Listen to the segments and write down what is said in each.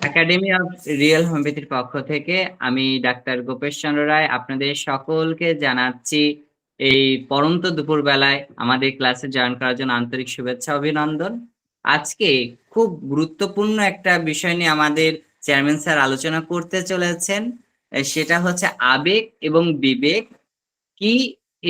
Academy of real হোমিওপ্যাথির পক্ষ থেকে আমি ডাক্তার গোপেশ চন্দ্র রায় আপনাদের সকলকে জানাচ্ছি এই পড়ন্ত দুপুর বেলায় আমাদের ক্লাসে জয়েন করার জন্য আন্তরিক শুভেচ্ছা অভিনন্দন। আজকে খুব গুরুত্বপূর্ণ একটা বিষয় নিয়ে আমাদের চেয়ারম্যান স্যার আলোচনা করতে চলেছেন, সেটা হচ্ছে আবেগ এবং বিবেক কি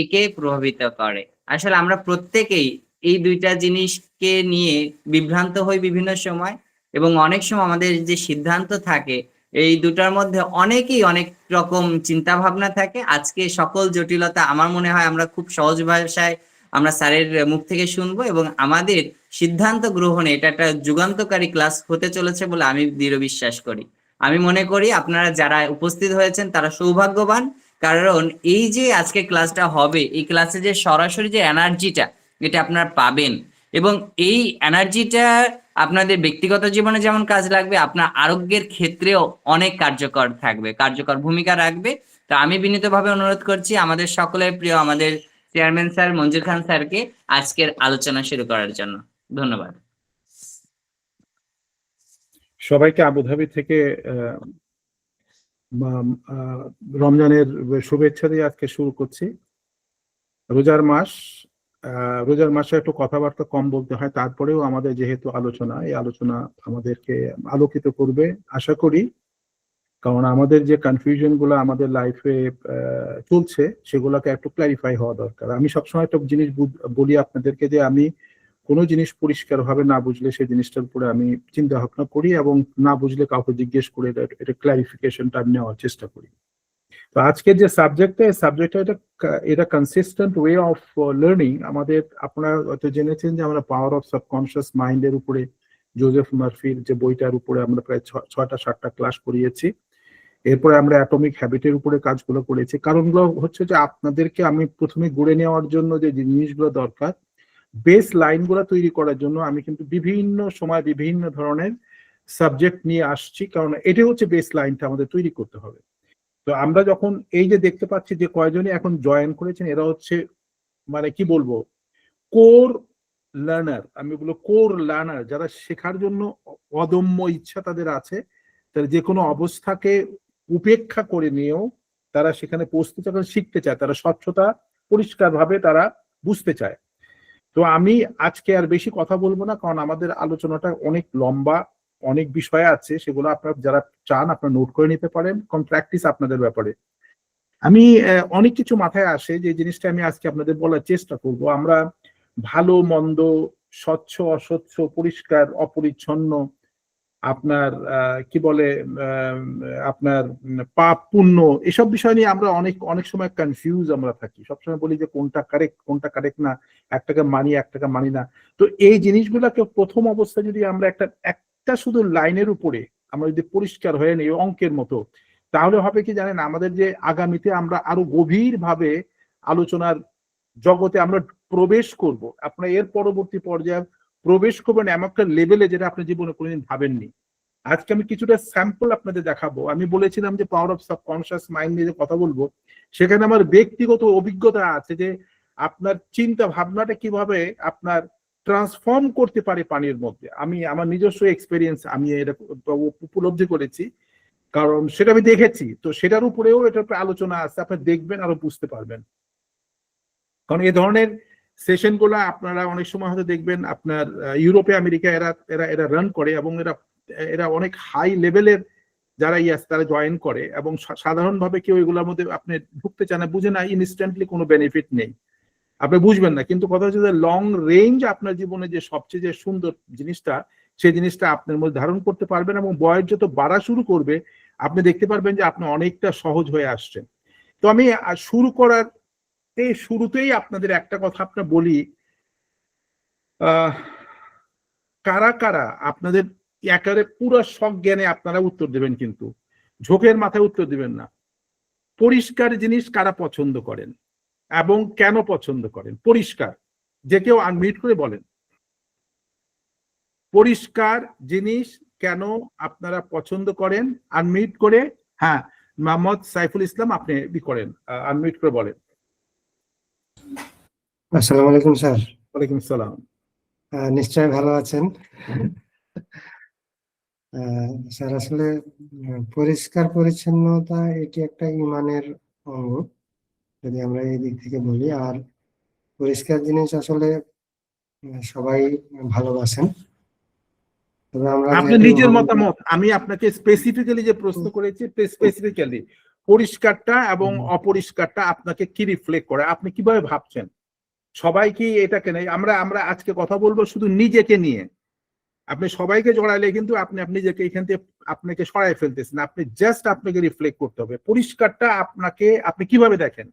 একে প্রভাবিত করে। আসলে আমরা প্রত্যেকেই এই দুইটা জিনিসকে নিয়ে বিভ্রান্ত হই বিভিন্ন সময়, এবং অনেক সময় আমাদের যে সিদ্ধান্ত থাকে এই দুটার মধ্যে অনেকেই অনেক রকম চিন্তা ভাবনা থাকে। আজকে সকল জটিলতা আমার মনে হয় আমরা খুব সহজ ভাষায় আমরা স্যারের মুখ থেকে শুনবো, এবং আমাদের সিদ্ধান্ত গ্রহণে এটা একটা যুগান্তকারী ক্লাস হতে চলেছে বলে আমি দৃঢ় বিশ্বাস করি। আমি মনে করি আপনারা যারা উপস্থিত হয়েছেন তারা সৌভাগ্যবান, কারণ এই যে আজকে ক্লাসটা হবে, এই ক্লাসে যে সরাসরি যে এনার্জিটা এটা আপনারা পাবেন, এবং এই এনার্জিটা আপনাদের ব্যক্তিগত জীবনে যেমন কাজ লাগবে, আপনার আরোগ্যের ক্ষেত্রেও অনেক কার্যকর থাকবে, কার্যকর ভূমিকা রাখবে। তো আমি বিনীতভাবে অনুরোধ করছি আমাদের সকলের প্রিয় আমাদের চেয়ারম্যান স্যার মঞ্জুর খান স্যারকে আজকের আলোচনা শুরু করার জন্য। ধন্যবাদ সবাইকে। আবুধাবি থেকে রমজানের শুভেচ্ছা দিয়ে আজকে শুরু করছি। রোজার মাস, রোজার মাসে একটু কথাবার্তা কম বলতে হয়, তারপরেও আমাদের যেহেতু আলোচনা, এই আলোচনা আমাদেরকে আলোকিত করবে আশা করি। কারণ আমাদের যে কনফিউশন গুলো আমাদের লাইফে চলছে সেগুলোকে একটু ক্ল্যারিফাই হওয়া দরকার। আমি সবসময় একটা জিনিস বলি আপনাদেরকে, যে আমি কোনো জিনিস পরিষ্কার ভাবে না বুঝলে সেই জিনিসটার উপরে আমি চিন্তা ভাবনা করি, এবং না বুঝলে কাউকে জিজ্ঞেস করে এটা ক্ল্যারিফিকেশনটা নেওয়ার চেষ্টা করি। তো আজকের যে সাবজেক্টটা এটা কনসিস্টেন্ট ওয়ে অফ লার্নিং। আমাদের আপনারা হয়তো জেনেছেন যে আমরা পাওয়ার অফ সাবকনশিয়াস মাইন্ডের উপরে জোজেফ মার্ফির যে বইটার উপরে আমরা প্রায় 6টা-7টা ক্লাস করিয়েছি। এরপরে আমরা অ্যাটমিক হ্যাবিটের উপরে কাজগুলো করেছি। কারণগুলো হচ্ছে যে আপনাদেরকে আমি প্রথমে গড়ে নেওয়ার জন্য যে জিনিসগুলো দরকার, বেস লাইনগুলো তৈরি করার জন্য আমি কিন্তু বিভিন্ন সময় বিভিন্ন ধরনের সাবজেক্ট নিয়ে আসছি, কারণ এটা হচ্ছে বেস লাইনটা আমাদের তৈরি করতে হবে। তো আমরা যখন এই যে দেখতে পাচ্ছি যে কয়জনই এখন জয়েন করেছেন, এরা হচ্ছে মানে কি বলবো, কোর লার্নার। আমি বলবো কোর লার্নার, যারা শেখার জন্য অদম্য ইচ্ছা তাদের আছে, তারা যে কোনো অবস্থাকে উপেক্ষা করে নিয়েও তারা সেখানে পৌঁছতে চায়, শিখতে চায়, তারা স্বচ্ছতা পরিষ্কার ভাবে তারা বুঝতে চায়। তো আমি আজকে আর বেশি কথা বলবো না, কারণ আমাদের আলোচনাটা অনেক লম্বা, অনেক বিষয় আছে, সেগুলো আপনারা যারা চান আপনারা নোট করে নিতে পারেন, কারণ প্র্যাকটিস আপনাদের ব্যাপারে। আমি অনেক কিছু মাথায় আসে যে জিনিসটা আমি আজকে আপনাদের বলার চেষ্টা করব। আমরা ভালো মন্দ, স্বচ্ছ অস্বচ্ছ, পরিষ্কার অপরিচ্ছন্ন, আপনার কি বলে আপনার পাপ পুণ্য, এসব বিষয় নিয়ে আমরা অনেক অনেক সময় কনফিউজ আমরা থাকি। সবসময় বলি যে কোনটা কারেক্ট কোনটা কারেক্ট না, একটাকে মানি একটাকে মানি না। তো এই জিনিসগুলোকে প্রথম অবস্থায় যদি আমরা একটা একটা শুধু লাইনের উপরে আমরা যদি পরিষ্কার হয়ে নিই অঙ্কের মতো, তাহলে হবে কি জানেন, আমাদের যে আগামীতে আমরা আরো গভীর ভাবে আলোচনার জগতে আমরা প্রবেশ করব। আপনার এর পরবর্তী পর্যায়ে প্রবেশ করবেন এমন একটা লেভেলে যেটা আপনি জীবনে কোনোদিন ভাবেননি। আজকে আমি কিছুটা স্যাম্পল আপনাদের দেখাবো। আমি বলেছিলাম যে পাওয়ার অফ সাবকনশিয়াস মাইন্ড নিয়ে কথা বলবো, সেখানে আমার ব্যক্তিগত অভিজ্ঞতা আছে যে আপনার চিন্তা ভাবনাটা কিভাবে আপনার ট্রান্সফর্ম করতে পারে পানির মধ্যে। আমি আমার নিজস্ব এক্সপিরিয়েন্স আমি এটা উপলব্ধি করেছি, কারণ সেটা আমি দেখেছি। তো সেটার উপরেও এটার আলোচনা আছে, আপনি দেখবেন আরো বুঝতে পারবেন। কারণ এই ধরনের সেশন গুলা আপনারা অনেক সময় হয়তো দেখবেন আপনার ইউরোপে আমেরিকা এরা এরা এরা রান করে, এবং এরা এরা অনেক হাই লেভেলের যারা তারা জয়েন করে, এবং সাধারণভাবে কেউ এগুলোর মধ্যে আপনি ঢুকতে চান না, বুঝে না, ইনস্ট্যান্টলি কোনো বেনিফিট নেই, আপনি বুঝবেন না। কিন্তু কথা হচ্ছে যে লং রেঞ্জ আপনার জীবনে যে সবচেয়ে যে সুন্দর জিনিসটা, সেই জিনিসটা আপনার মধ্যে ধারণ করতে পারবেন, এবং বয়স যত বাড়া শুরু করবে আপনি দেখতে পারবেন যে আপনি অনেকটা সহজ হয়ে আসছেন। তো আমি শুরু করার শুরুতেই আপনাদের একটা কথা আপনার বলি, কারা কারা আপনাদের একেবারে পুরো সজ্ঞানে আপনারা উত্তর দেবেন, কিন্তু ঝোঁকের মাথায় উত্তর দিবেন না। পরিষ্কার জিনিস কারা পছন্দ করেন এবং কেন পছন্দ করেন? পরিষ্কার, যে কেউ আনমিউট করে বলেন পরিষ্কার জিনিস কেন আপনারা পছন্দ করেন, আনমিউট করে। হ্যাঁ, মোহাম্মদ সাইফুল ইসলাম, আপনি করেন, আনমিউট করে বলেন। আসসালামু আলাইকুম স্যার। ওয়ালাইকুম সালাম। নিশ্চয়ই ভালো আছেন। স্যার আসলে পরিষ্কার পরিচ্ছন্নতা এটি একটা ইমানের অঙ্গ, যদি আমরা এই দিক থেকে বলি। আর পরিষ্কার জিনিস আসলে সবাই ভালোবাসেন, তবে আমরা আপনার যেহেতু নিজের মতামত, আমি আপনাকে স্পেসিফিক্যালি যে প্রশ্ন করেছি, স্পেসিফিক্যালি পরিষ্কারটা এবং অপরিষ্কারটা আপনাকে কি রিফ্লেক্ট করে, আপনি কিভাবে ভাবছেন? সবাই কি এটাকে নেই? আমরা আমরা আজকে কথা বলবো শুধু নিজেকে নিয়ে। আপনি সবাইকে জড়াইলে কিন্তু আপনি আপনি নিজেকে এখান থেকে আপনাকে সরাই ফেলতেছেন। আপনি জাস্ট আপনাকে রিফ্লেক্ট করতে হবে। পরিষ্কারটা আপনাকে আপনি কিভাবে দেখেন,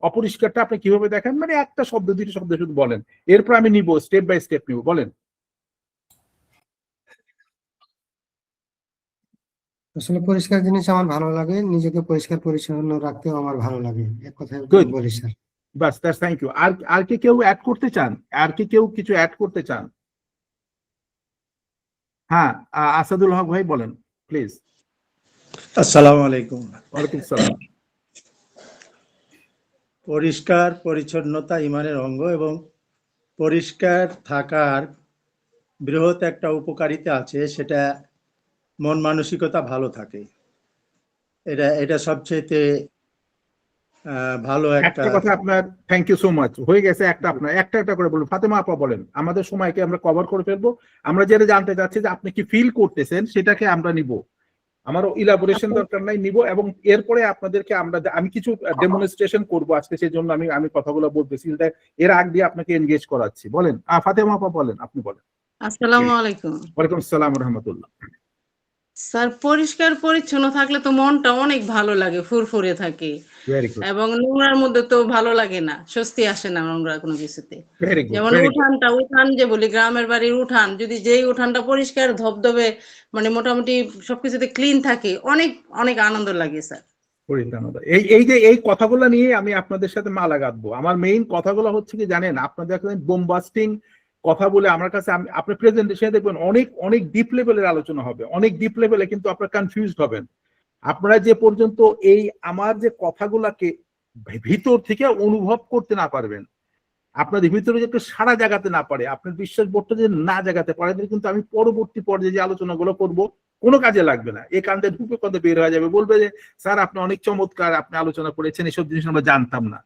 অপরিষ্কারটা আপনি কিভাবে দেখেন, মানে একটা শব্দ দুটো শব্দ শুধু বলেন, এরপর আমি নিব স্টেপ বাই স্টেপ নিব, বলেন। আসলে পরিষ্কার জিনিস আমার ভালো লাগে, নিজেকে পরিষ্কার পরিচ্ছন্ন রাখতেও আমার ভালো লাগে, এক কথায় গুড, বলি স্যার। বাস, দ্যাটস, থ্যাংক ইউ। আর আর কি কেউ অ্যাড করতে চান? আর কি কেউ কিছু অ্যাড করতে চান? হ্যাঁ, আসাদুল হক ভাই বলেন প্লিজ। আসসালামু আলাইকুম। ওয়ালাইকুম সালাম। পরিষ্কার পরিচ্ছন্নতা ইমানের অঙ্গ এবং পরিষ্কার থাকার বৃহৎ একটা উপকারিতা আছে, সেটা মন মানসিকতা ভালো থাকে। এটা এটা সবচেয়ে ভালো একটা। একটা কথা আপনার, থ্যাংক ইউ সো মাচ, হয়ে গেছে। একটা আপনার একটা একটা করে বলুন। ফাতেমা আপা বলেন, আমাদের সময়কে আমরা কভার করে ফেলবো। আমরা যেটা জানতে চাচ্ছি যে আপনি কি ফিল করতেছেন সেটাকে আমরা নিব, আমারও ইলাবোরেশন দরকার নাই, নিব। এবং এরপরে আপনাদেরকে আমি কিছু ডেমনস্ট্রেশন করবো আজকে, সেই জন্য আমি আমি কথাগুলো বলতেছি, এর আগ দিয়ে আপনাকে এনগেজ করাচ্ছি। বলেন ফাতেমা আপা বলেন, আপনি বলেন। আসসালামু আলাইকুম। ওয়ালাইকুম আসসালাম রহমতুল্লাহ। স্যার, পরিষ্কার পরিচ্ছন্ন থাকলে তো মনটা অনেক ভালো লাগে, ফুরফুরে থাকে। ভেরি গুড, এবং নোংরার মধ্যে তো ভালো লাগে না, স্বস্তি আসে না নোংরা কোনো কিছুতে। ভেরি গুড, যেমন ভেরি গুড। উঠান যে বলি, গ্রামের বাড়ির উঠান, যদি যেই উঠানটা পরিষ্কার ধবধবে, মানে মোটামুটি সবকিছুতে ক্লিন থাকে, অনেক অনেক আনন্দ লাগে স্যার। এই এই যে এই কথাগুলো নিয়ে আমি আপনাদের সাথে মালা গাঁথবো। আমার মেইন কথাগুলো হচ্ছে কি জানেন, আপনাদের বোমবাস্টিং কথা বলে আমার কাছে, আপনি প্রেজেন্টেশনে দেখবেন অনেক অনেক ডিপ লেভেলের আলোচনা হবে, অনেক ডিপ লেভেলে, কিন্তু আপনারা কনফিউজড হবেন। আপনারা যে পর্যন্ত এই আমার যে কথাগুলাকে ভিতর থেকে অনুভব করতে না পারবেন, আপনাদের ভিতরে যে একটু সারা জাগাতে না পারে, আপনার বিশ্বাস বোধটা যে না জাগাতে পারে, কিন্তু আমি পরবর্তী পর্যায়ে যে আলোচনাগুলো করব কোনো কাজে লাগবে না। এই কান্দে ঢুকে কান্দে বের হয়ে যাবে, বলবে যে স্যার আপনি অনেক চমৎকার, আপনি আলোচনা করেছেন, এসব জিনিস আমরা জানতাম না।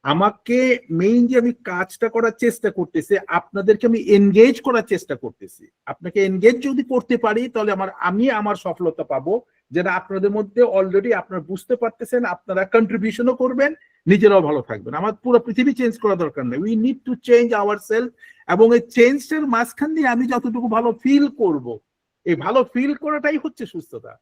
আমাকে মেইন যে আমি কাজটা করার চেষ্টা করতেছি, আপনাদেরকে আমি এনগেজ করার চেষ্টা করতেছি। আপনাকে এনগেজ যদি করতে পারি তাহলে আমি আমার সফলতা পাবো, যেটা আপনাদের মধ্যে অলরেডি আপনারা বুঝতে পারতেছেন, আপনারা কন্ট্রিবিউশনও করবেন, নিজেরাও ভালো থাকবেন। আমার পুরো পৃথিবী চেঞ্জ করা দরকার নেই, we need to change our self. এবং এই চেঞ্জের মাঝখান দিয়ে আমি যতটুকু ভালো ফিল করব, এই ভালো ফিল করাটাই হচ্ছে সুস্থতা।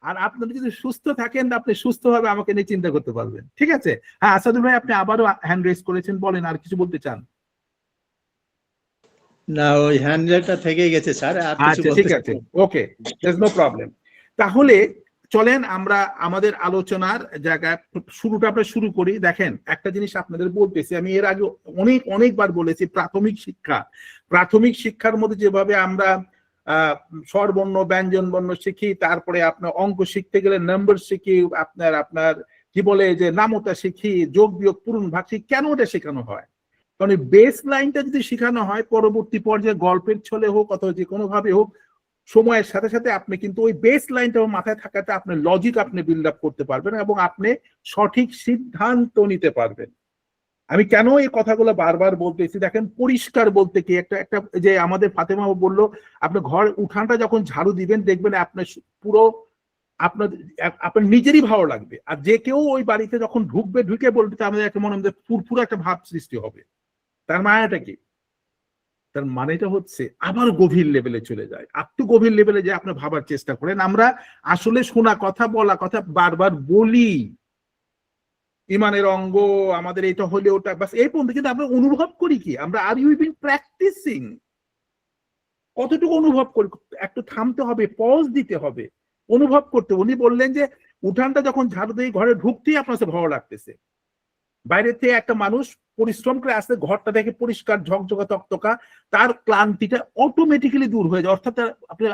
আর আপনারা যদি সুস্থ থাকেন, আপনি সুস্থভাবে আমাকে নিয়ে চিন্তা করতে পারবেন। ঠিক আছে? হ্যাঁ আসাদুল ভাই, আপনি আবারও হ্যান্ড রেজ করেছেন, বলেন আর কিছু বলতে চান? না, ওই হ্যান্ডেলটা থেকেই গেছে স্যার, আর কিছু আচ্ছা, বলতে ঠিক আছে, ওকে, দেয়ারস নো প্রবলেম। তাহলে চলেন আমরা আমাদের আলোচনার জায়গায় শুরুটা আমরা শুরু করি। দেখেন, একটা জিনিস আপনাদের বলতেছি, আমি এর আগে অনেকবার বলেছি, প্রাথমিক শিক্ষার মধ্যে যেভাবে আমরা স্বরবর্ণ ব্যঞ্জন বর্ণ শিখি, তারপরে আপনার অঙ্ক শিখতে গেলে নাম্বার শিখি, আপনার আপনার কি বলে যে নামতা শিখি, যোগ বিয়োগ পূরণ ভাগ শিখি, কেন ওটা শেখানো হয়? কারণ বেস লাইনটা যদি শেখানো হয়, পরবর্তী পর্যায়ে গল্পের ছলে হোক অথবা যে কোনো ভাবে হোক, সময়ের সাথে সাথে আপনি কিন্তু ওই বেস লাইনটা মাথায় থাকাতে আপনার লজিক আপনি বিল্ড আপ করতে পারবেন এবং আপনি সঠিক সিদ্ধান্ত নিতে পারবেন। আমি কেন এই কথাগুলো বারবার বলতেছি, দেখেন পরিষ্কার বলতে কি, একটা একটা যে আমাদের ফাতেমা বললো, আপনি ঘর উঠানটা যখন ঝাড়ু দিবেন, দেখবেন আপনার পুরো আপনার আপনার নিজেরই ভালো লাগবে। আর যে কেউ ওই বাড়িতে যখন ঢুকে বলবে, আমাদের একটা মনের মধ্যে ফুরফুরে একটা ভাব সৃষ্টি হবে। তার মানেটা কি? তার মানেটা হচ্ছে আবার গভীর লেভেলে চলে যায়, একটু গভীর লেভেলে যে আপনি ভাবার চেষ্টা করেন। আমরা আসলে শোনা কথা, বলা কথা বারবার বলি, ইমানের অঙ্গ আমাদের এটা হলে ওটা, বাস এই পর্যন্ত। কিন্তু আমরা অনুভব করি কি? আমরা আর ইউ বিন প্র্যাকটিসিং? কতটুকু অনুভব করি? একটু থামতে হবে, পজ দিতে হবে, অনুভব করতে। উনি বললেন যে উঠানটা যখন ঝাড়ু দিয়ে ঘরে ঢুকতেই আপনার কাছে ভালো লাগতেছে। বাইরে থেকে একটা মানুষ পরিশ্রম করে আসতে, ঘরটা দেখে পরিষ্কার ঝকঝকা তকতকা, তার ক্লান্তিটা অটোমেটিক্যালি দূর হয়ে যায়। অর্থাৎ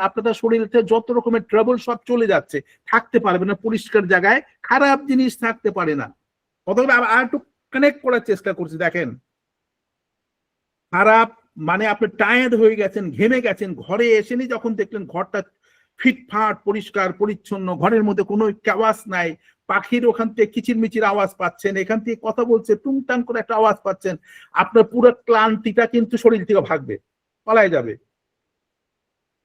আপনার শরীরে যত রকমের ট্রাবল সব চলে যাচ্ছে, থাকতে পারবে না পরিষ্কার জায়গায়, খারাপ জিনিস থাকতে পারে না। অথবা আর একটু কানেক্ট করার চেষ্টা করছি। দেখেন, খারাপ মানে আপনি টায়ার্ড হয়ে গেছেন, ঘেমে গেছেন, ঘরে এসেনি যখন দেখলেন ঘরটা ফিটফাট পরিষ্কার পরিচ্ছন্ন, ঘরের মধ্যে কোনো আওয়াজ নাই, পাখির ওখান থেকে কিচিরমিচির আওয়াজ পাচ্ছেন, এখান থেকে কথা বলছে টুংটাং করে একটা আওয়াজ পাচ্ছেন, আপনার পুরো ক্লান্তিটা কিন্তু শরীর থেকে ভাগবে, পালায় যাবে।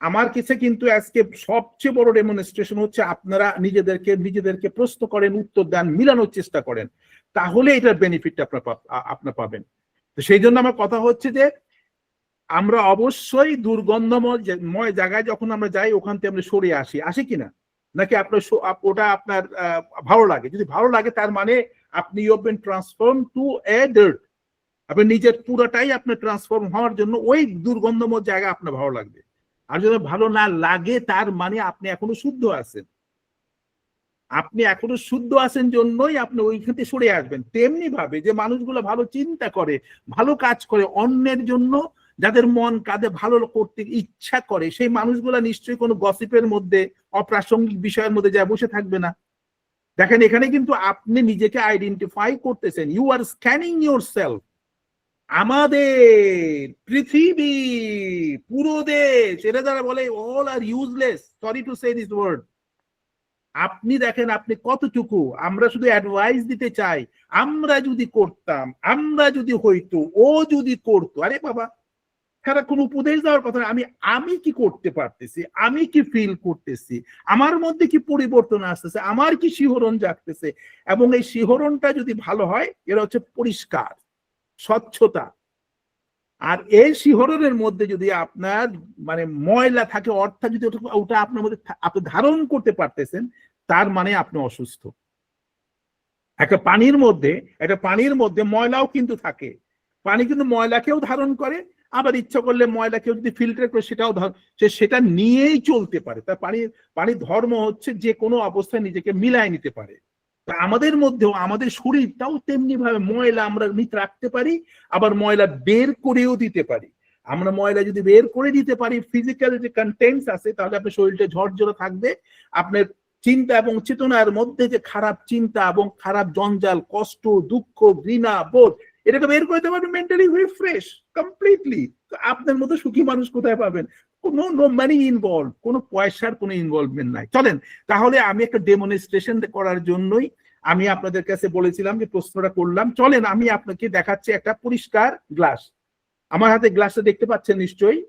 আমার কাছে কিন্তু আজকে সবচেয়ে বড় ডেমনস্ট্রেশন হচ্ছে আপনারা নিজেদেরকে প্রশ্ন করেন, উত্তর দেন, মিলানোর চেষ্টা করেন, তাহলে এটার বেনিফিটটা আপনার পাবেন। তো সেই জন্য আমার কথা হচ্ছে যে আমরা অবশ্যই দুর্গন্ধময় জায়গায় যখন আমরা যাই ওখান থেকে আমরা সরে আসি কিনা, নাকি আপনার ওটা আপনার ভালো লাগে? যদি ভালো লাগে তার মানে আপনি you have been transform to a dirt, আপনি নিজের পুরোটাই আপনার ট্রান্সফর্ম হওয়ার জন্য ওই দুর্গন্ধময় জায়গা আপনার ভালো লাগবে। আর যদি ভালো না লাগে তার মানে আপনি এখনো শুদ্ধ আছেন, আপনি এখনো শুদ্ধ আছেন জন্যই আপনি ওইখান থেকে সরে আসবেন। তেমনি ভাবে যে মানুষগুলো ভালো চিন্তা করে, ভালো কাজ করে অন্যের জন্য, যাদের মন কাঁধে ভালো করতে ইচ্ছা করে, সেই মানুষগুলো নিশ্চয়ই কোনো গসিপের মধ্যে, অপ্রাসঙ্গিক বিষয়ের মধ্যে যা বসে থাকবে না। দেখেন এখানে কিন্তু আপনি নিজেকে আইডেন্টিফাই করতেছেন, you are scanning yourself. আমাদের পৃথিবী, পুরো দেশ, এরা যারা বলে all are useless, sorry to say this word, আপনি দেখেন আপনি কতটুকু। আমরা শুধু অ্যাডভাইস দিতে চাই, আমরা যদি করতাম, আমরা যদি হইতো, ও যদি করতো, আরে বাবা তারা কোনো উপদেশ দেওয়ার কথা না। আমি কি করতে পারতেছি, আমি কি ফিল করতেছি, আমার মধ্যে কি পরিবর্তন আসতেছে, আমার কি শিহরণ জাগতেছে, এবং এই শিহরণটা যদি ভালো হয়, এরা হচ্ছে পরিষ্কার স্বচ্ছতা। আর এই শিহরণের মধ্যে যদি আপনার মানে ময়লা থাকে, অর্থাৎ যদি ওটা আপনার মধ্যে আপনি ধারণ করতে পারতেছেন, তার মানে আপনি অসুস্থ। একটা পানির মধ্যে ময়লাও কিন্তু থাকে, পানি কিন্তু ময়লাকেও ধারণ করে, আবার ইচ্ছা করলে ময়লাকেও যদি ফিল্টার করে সেটা নিয়েই চলতে পারে। তার পানির ধর্ম হচ্ছে যে কোনো অবস্থায় নিজেকে মিলায় নিতে পারে। তা আমাদের মধ্যেও আমাদের শরীরটাও তেমনি ভাবে ময়লা আমরা রাখতে পারি, আবার ময়লা বের করেও দিতে পারি। আমরা ময়লা যদি বের করে দিতে পারি, ফিজিক্যাল যে কন্টেন্টস আছে, তাহলে আপনার শরীরটা ঝরঝরে থাকবে। আপনার চিন্তা এবং চেতনার মধ্যে যে খারাপ চিন্তা এবং খারাপ জঞ্জাল, কষ্ট, দুঃখ, ঘৃণা, বোধ, এটাকে বের করে দিতে পারবেন, মেন্টালি রিফ্রেশ কমপ্লিটলি। আপনার মতো সুখী মানুষ কোথায় পাবেন? নো মানি ইনভলভ, কোনো পয়সার কোনো ইনভলভমেন্ট নাই। চলেন তাহলে আমি একটা ডেমনস্ট্রেশন করার জন্যই আমি আপনাদের কাছে বলেছিলাম যে প্রশ্নটা করলাম। চলেন আমি আপনাকে দেখাচ্ছি একটা পরিষ্কার গ্লাস। আমার হাতে গ্লাসটা দেখতে পাচ্ছেন নিশ্চয়ই?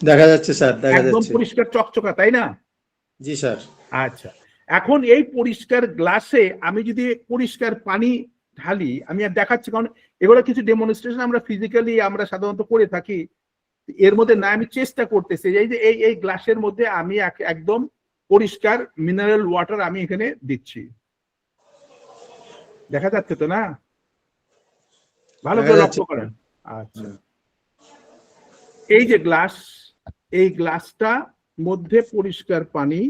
দেখা যাচ্ছে স্যার, দেখা একদম যাচ্ছে। পরিষ্কার চকচকা, তাই না? জি স্যার। আচ্ছা, এখন এই পরিষ্কার গ্লাসে আমি যদি পরিষ্কার পানি ঢালি, আমি আর দেখাচ্ছি, কারণ এগুলো কিছু ডেমনস্ট্রেশন আমরা ফিজিক্যালি আমরা সাধারণত করে থাকি, এর মধ্যে না আমি চেষ্টা করতেছি এই যে এই গ্লাসের মধ্যে আমি একদম পরিষ্কার মিনারেল ওয়াটার আমি এখানে দিচ্ছি। দেখা যাচ্ছে তো না? ভালো করে লক্ষ্য করেন। আচ্ছা, এই যে গ্লাস, এই গ্লাসটা মধ্যে পরিষ্কার পানি,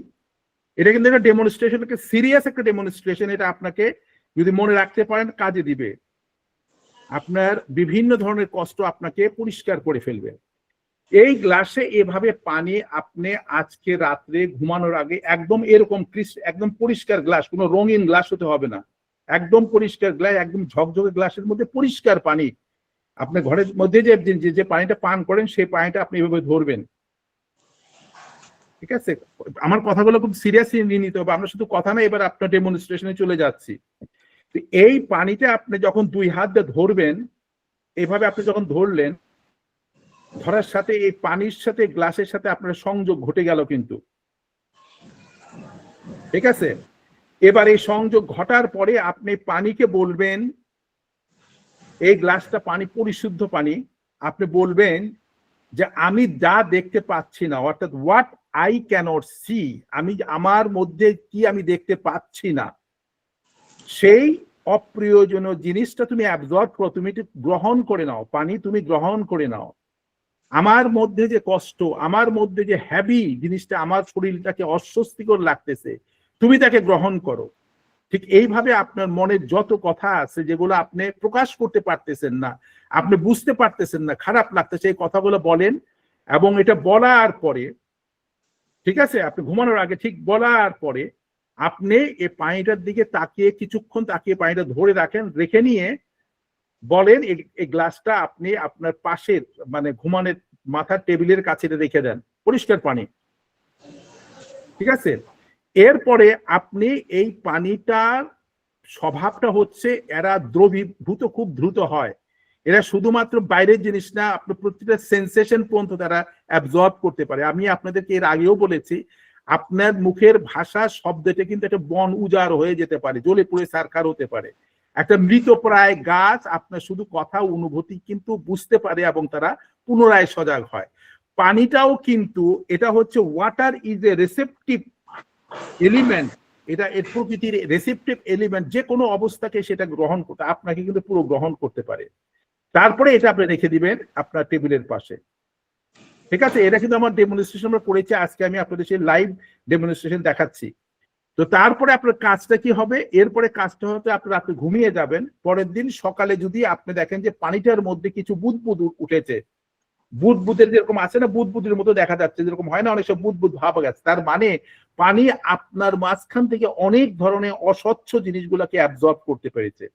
এটা কিন্তু একটা ডেমনস্ট্রেশন, একটা সিরিয়াস একটা ডেমনস্ট্রেশন। এটা আপনাকে যদি মনে রাখতে পারেন কাজে দিবে, আপনার বিভিন্ন ধরনের কষ্ট আপনাকে পরিষ্কার করে ফেলবে। এই গ্লাসে এভাবে পানি আপনি আজকে রাত্রে ঘুমানোর আগে একদম এরকম একদম পরিষ্কার গ্লাস, কোনো রঙিন গ্লাস হতে হবে না, একদম পরিষ্কার গ্লাস, একদম ঝকঝকে গ্লাসের মধ্যে পরিষ্কার পানি, আপনার ঘরের মধ্যে যে পানিটা পান করেন সেই পানিটা আপনি এভাবে ধরবেন। ঠিক আছে, আমার কথাগুলো খুব সিরিয়াসলি নিয়ে নিতে হবে, আমরা শুধু কথা না, এবার আপনার ডেমনস্ট্রেশনে চলে যাচ্ছি। এই পানিটা আপনি যখন দুই হাত দিয়ে ধরবেন, এইভাবে আপনি যখন ধরলেন, ধরার সাথে এই পানির সাথে গ্লাসের সাথে আপনার সংযোগ ঘটে গেল কিন্তু, ঠিক আছে? এবার এই সংযোগ ঘটার পরে আপনি পানিকে বলবেন, এই গ্লাসটা পানি পরিশুদ্ধ পানি, আপনি বলবেন যে আমি যা দেখতে পাচ্ছি না, অর্থাৎ হোয়াট আই ক্যানট সি, আমি আমার মধ্যে কি আমি দেখতে পাচ্ছি না, সেই অপ্রয়োজনীয় জিনিসটা তুমি অ্যাবজর্ব করো, তুমি গ্রহণ করে নাও, পানি তুমি গ্রহণ করে নাও। আমার মধ্যে যে কষ্ট, আমার মধ্যে যে হ্যাভি জিনিসটা, আমার শরীরটাকে অস্বস্তিকর লাগতেছে, তুমি তাকে গ্রহণ করো। ঠিক এইভাবে আপনার মনের যত কথা আছে যেগুলো আপনি প্রকাশ করতে পারতেছেন না, আপনি বুঝতে পারতেছেন না, খারাপ লাগতেছে, এই কথাগুলো বলেন। এবং এটা বলার পরে, ঠিক আছে, আপনি ঘুমানোর আগে ঠিক বলার পরে আপনি এই পানিটার দিকে তাকিয়ে কিছুক্ষণ তাকিয়ে পানিটা ধরে রাখেন, রেখে নিয়ে বলেন এই গ্লাসটা আপনি আপনার পাশের মানে ঘুমানোর মাথার টেবিলের কাছে রেখে দেন, পরিষ্কার পানি। ঠিক আছে? এরপরে আপনি এই পানিটার স্বভাবটা হচ্ছে এরা দ্রবীভূত খুব দ্রুত হয়। এরা শুধুমাত্র বাইরের জিনিস না, আপনার প্রত্যেকটা সেন্সেশন পর্যন্ত তারা অ্যাবজর্ব করতে পারে। আমি আপনাদেরকে এর আগেও বলেছি, আপনার মুখের ভাষা শব্দটা কিন্তু একটা বন উজাড় হয়ে যেতে পারে, জ্বলে পুড়ে ছারখার হতে পারে। একটা মৃতপ্রায় গাছ আপনার শুধু কথা অনুভূতি কিন্তু বুঝতে পারে এবং তারা পুনরায় সজাগ হয়। পানিটাও কিন্তু এটা হচ্ছে water is a receptive element, এটা এর প্রকৃতির রিসেপটিভ এলিমেন্ট, যে কোনো অবস্থাকে সেটা গ্রহণ করতে আপনাকে কিন্তু পুরো গ্রহণ করতে পারে। তারপরে এটা আপনি রেখে দিবেন আপনার টেবিলের পাশে। ঠিক আছে? এটা কিন্তু আমার ডেমনস্ট্রেশন আমরা করেছি, আজকে আমি আপনাদের সেই লাইভ ডেমনস্ট্রেশন দেখাচ্ছি। তো তারপরে আপনার কাজটা কি হবে? এরপরে কাজটা হতে আপনি ঘুমিয়ে যাবেন। পরের দিন সকালে যদি আপনি দেখেন যে পানিটার মধ্যে কিছু বুদবুদ উঠেছে, বুদবুদের যেরকম আছে না, বুদবুদের মতো দেখা যাচ্ছে, যেরকম হয় না অনেক সব বুদবুদ ভাব গেছে, তার মানে পানি আপনার মাঝখান থেকে অনেক ধরনের অস্বচ্ছ জিনিসগুলোকে অ্যাবজর্ব করতে পেরেছে।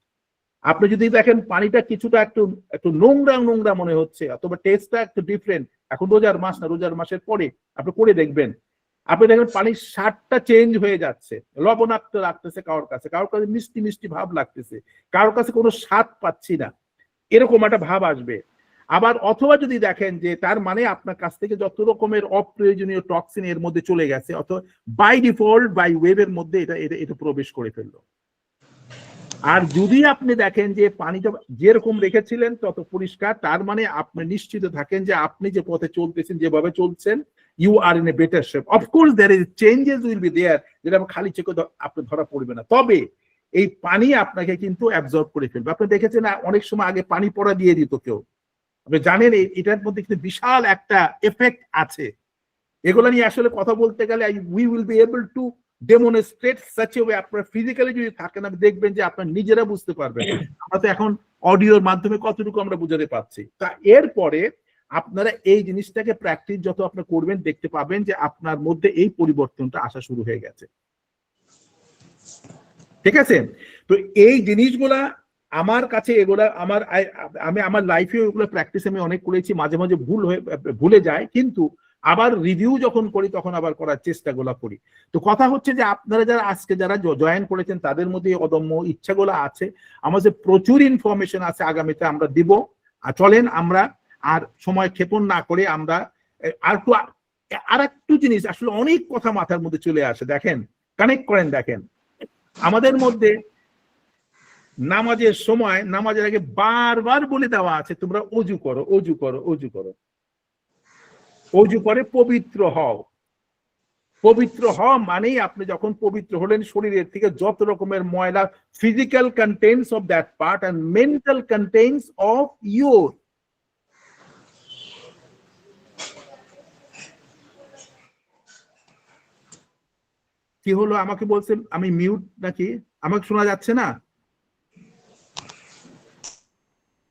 আপনি যদি দেখেন পানিটা কিছুটা একটু নোংরা নোংরা মনে হচ্ছে, অথবা টেস্টটা একটু ডিফারেন্ট, এখন রোজার মাস না, রোজার মাসের পরে আপনি করে দেখবেন, আপনি দেখবেন পানির স্বাদটা চেঞ্জ হয়ে যাচ্ছে, লবণাক্ত লাগতেছে কারোর কাছে, কারোর কাছে মিষ্টি মিষ্টি ভাব লাগতেছে, কারোর কাছে কোনো স্বাদ পাচ্ছি না, এরকম একটা ভাব আসবে। আবার অথবা যদি দেখেন যে তার মানে আপনার কাছ থেকে যত রকমের অপ্রয়োজনীয় টক্সিন এর মধ্যে চলে গেছে, অথবা বাই ডিফল্ট বাই ওয়েভের মধ্যে এটা প্রবেশ করে ফেললো। আর যদি আপনি দেখেন যে পানিটা যেরকম রেখেছিলেন তত পরিষ্কার, তার মানে আপনি নিশ্চিত থাকেন যে আপনি যে পথে চলতেছেন, যেভাবে চলছেন, you are in a better shape. Of course there is changes will be there, যেটা খালি চোখে আপনি ধরা পড়বে না, তবে এই পানি আপনাকে কিন্তু অ্যাবজর্ব করে ফেলবে। আপনি দেখেছেন অনেক সময় আগে পানি পড়া দিয়ে দিত কেউ, আপনি জানেন এটার মধ্যে কিন্তু বিশাল একটা এফেক্ট আছে। এগুলো নিয়ে আসলে কথা বলতে গেলে we will be able to demonstrate such a way, আপনার ফিজিক্যালি যদি থাকেন আপনি দেখবেন যে আপনার নিজেরা বুঝতে পারবেন। আমরা তো এখন অডিওর মাধ্যমে কতটুকু আমরা বুঝাতে পারছি। তা এরপরে আপনারা এই জিনিসটাকে প্র্যাকটিস যত আপনি করবেন, দেখতে পাবেন যে আপনার মধ্যে এই পরিবর্তনটা আসা শুরু হয়ে গেছে। ঠিক আছে? তো এই জিনিসগুলা আমার কাছে এগুলা আমি আমার লাইফে এগুলো প্র্যাকটিস আমি অনেক করেছি, মাঝে মাঝে ভুলে যায়, কিন্তু আবার রিভিউ যখন করি তখন আবার করার চেষ্টাগুলো করি। তো কথা হচ্ছে যে আপনারা যারা জয়েন করেছেন তাদের মধ্যে অদম্য ইচ্ছাগুলো আছে, আমাদের প্রচুর ইনফরমেশন আছে, আগামীতে আমরা দিব। আর চলেন আমরা আর সময় ক্ষেপণ না করে আমরা আর একটু জিনিস, আসলে অনেক কথা মাথার মধ্যে চলে আসে, দেখেন কানেক্ট করেন। দেখেন আমাদের মধ্যে নামাজের সময়, নামাজের আগে বারবার বলে দেওয়া আছে তোমরা অজু করো, অজু করো, অজু করো, অজু করে পবিত্র হও। পবিত্র হওয়া মানেই আপনি যখন পবিত্র হলেন, শরীরের থেকে যত রকমের ময়লা, physical contents of that part and mental contents of your, কি হলো আমাকে বলছেন আমি মিউট নাকি? আমাকে শোনা যাচ্ছে না?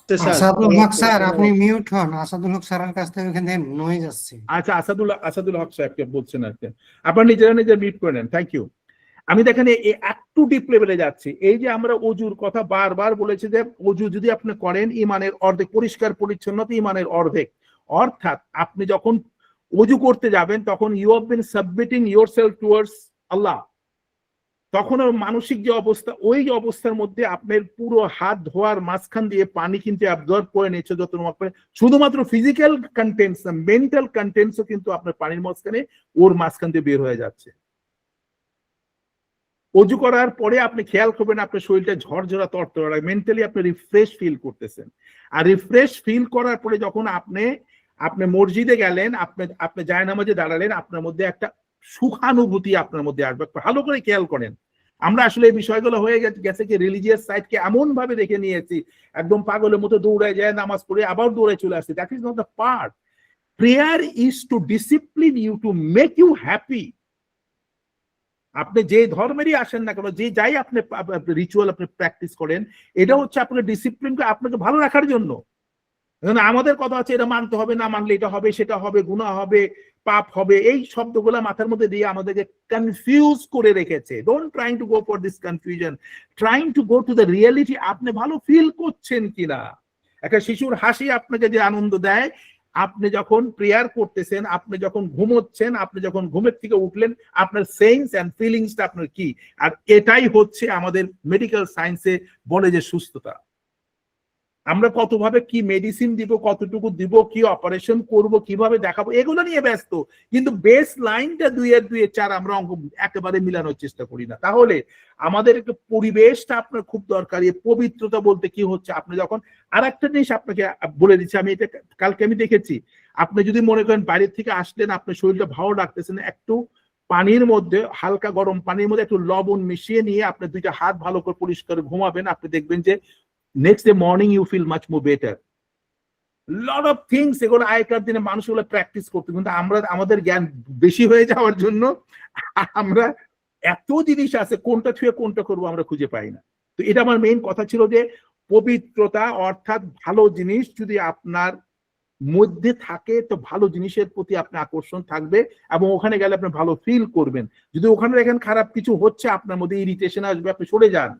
আসাদুল হক স্যার আপনি মিউট হন, আসাদুল হক স্যারের কাছ থেকে ওখানে নয়েজ আসছে। আচ্ছা, আসাদুল হক সাহেবকে বলছেন আর কি, আপনার নিজেরা মিউট করে নেন। Thank you. আমি দেখেন একটু ডিপ লেভেলে যাচ্ছি। এই যে আমরা অজুর কথা বারবার বলেছি যে অজু যদি আপনি করেন ইমানের অর্ধেক, পরিষ্কার পরিচ্ছন্নতা ইমানের অর্ধেক। অর্থাৎ আপনি যখন অজু করতে যাবেন তখন you have been submitting yourself towards আল্লাহ। তখন মানসিক যে অবস্থা, ওই অবস্থার মধ্যে আপনার পুরো হাত ধোয়ার মাঝখান দিয়ে পানি কিন্তু অ্যাবজর্ব করে নিচ্ছে যত, শুধুমাত্র ফিজিক্যাল কন্টেন্টস না, মেন্টাল কন্টেন্টসও কিন্তু আপনার পানির মাঝখানে ওর মাঝখান দিয়ে বের হয়ে যাচ্ছে। অজু করার পরে আপনি খেয়াল করবেন আপনার শরীরটা ঝরঝরা তরতরা, মেন্টালি আপনি রিফ্রেশ ফিল করতেছেন। আর রিফ্রেশ ফিল করার পরে যখন আপনি মসজিদে গেলেন, আপনি জায়নামাজে দাঁড়ালেন, আপনার মধ্যে একটা সুখানুভূতি আপনার মধ্যে আসবে। ভালো করে খেয়াল করেন, আমরা আসলে এই বিষয়গুলো হয়ে গেছে কি রিলিজিয়াস সাইডকে এমন ভাবে রেখে নিয়েছি, একদম পাগলের মতো দৌড়ায় যায়, নামাজ পড়ে আবার দৌড়ে চলে আসছে। That is not the part. Prayer is to discipline you, to make you happy. আপনি যে ধর্মেরই আসেন না কেন, যে যাই আপনি রিচুয়াল আপনি প্র্যাকটিস করেন, এটা হচ্ছে আপনার ডিসিপ্লিনকে আপনাকে ভালো রাখার জন্য। আমাদের কথা হচ্ছে এটা মানতে হবে, না মানলে এটা হবে, সেটা হবে, গুনাহ হবে, পাপ হবে, এই শব্দগুলো মাথার মধ্যে দিয়ে আমাদেরকে কনফিউজ করে রেখেছে। Don't trying to go for this confusion, trying to go to the reality. আপনি ভালো ফিল করছেন কিনা? একটা শিশুর হাসি আপনাকে যে আনন্দ দেয়, আপনি যখন প্রেয়ার করতেছেন, আপনি যখন ঘুমোচ্ছেন, আপনি যখন ঘুমের থেকে উঠলেন, আপনার সেন্স অ্যান্ড ফিলিংসটা আপনার কি? আর এটাই হচ্ছে আমাদের মেডিকেল সায়েন্সে বলে যে সুস্থতা। আমরা কতভাবে কি মেডিসিন দিব, কতটুকু দিব, কি অপারেশন করব, কিভাবে দেখাবো, এগুলো নিয়ে ব্যস্ত, কিন্তু বেস লাইনটা 2 এর 2 এর 4 আমরা অঙ্ক একেবারে মিলানোর চেষ্টা করি না। তাহলে আমাদের একটু পরিবেশটা আপনার খুব দরকারি। পবিত্রতা বলতে কি হচ্ছে, আপনি যখন আরেকটা জিনিস আপনাকে বলে দিচ্ছি, আমি এটা কালকে আমি দেখেছি, আপনি যদি মনে করেন বাইরের থেকে আসলেন, আপনার শরীরটা ভালো লাগতেছেন, একটু পানির মধ্যে, হালকা গরম পানির মধ্যে একটু লবণ মিশিয়ে নিয়ে আপনি 2টা হাত ভালো করে পরিষ্কার ঘুমাবেন, আপনি দেখবেন যে next day morning you feel much more better. Lot of things এগুলো আগেকার দিনে মানুষ এগুলো প্র্যাকটিস করতো, কিন্তু আমরা আমাদের জ্ঞান বেশি হয়ে যাওয়ার জন্য আমরা এত জিনিস আছে, কোনটা ছুঁয়ে কোনটা করবো আমরা খুঁজে পাই না। তো এটা আমার মেইন কথা ছিল যে পবিত্রতা অর্থাৎ ভালো জিনিস যদি আপনার মধ্যে থাকে তো ভালো জিনিসের প্রতি আপনার আকর্ষণ থাকবে এবং ওখানে গেলে আপনি ভালো ফিল করবেন। যদি ওখানে দেখেন খারাপ কিছু হচ্ছে, আপনার মধ্যে ইরিটেশন আসবে, আপনি সরে যান।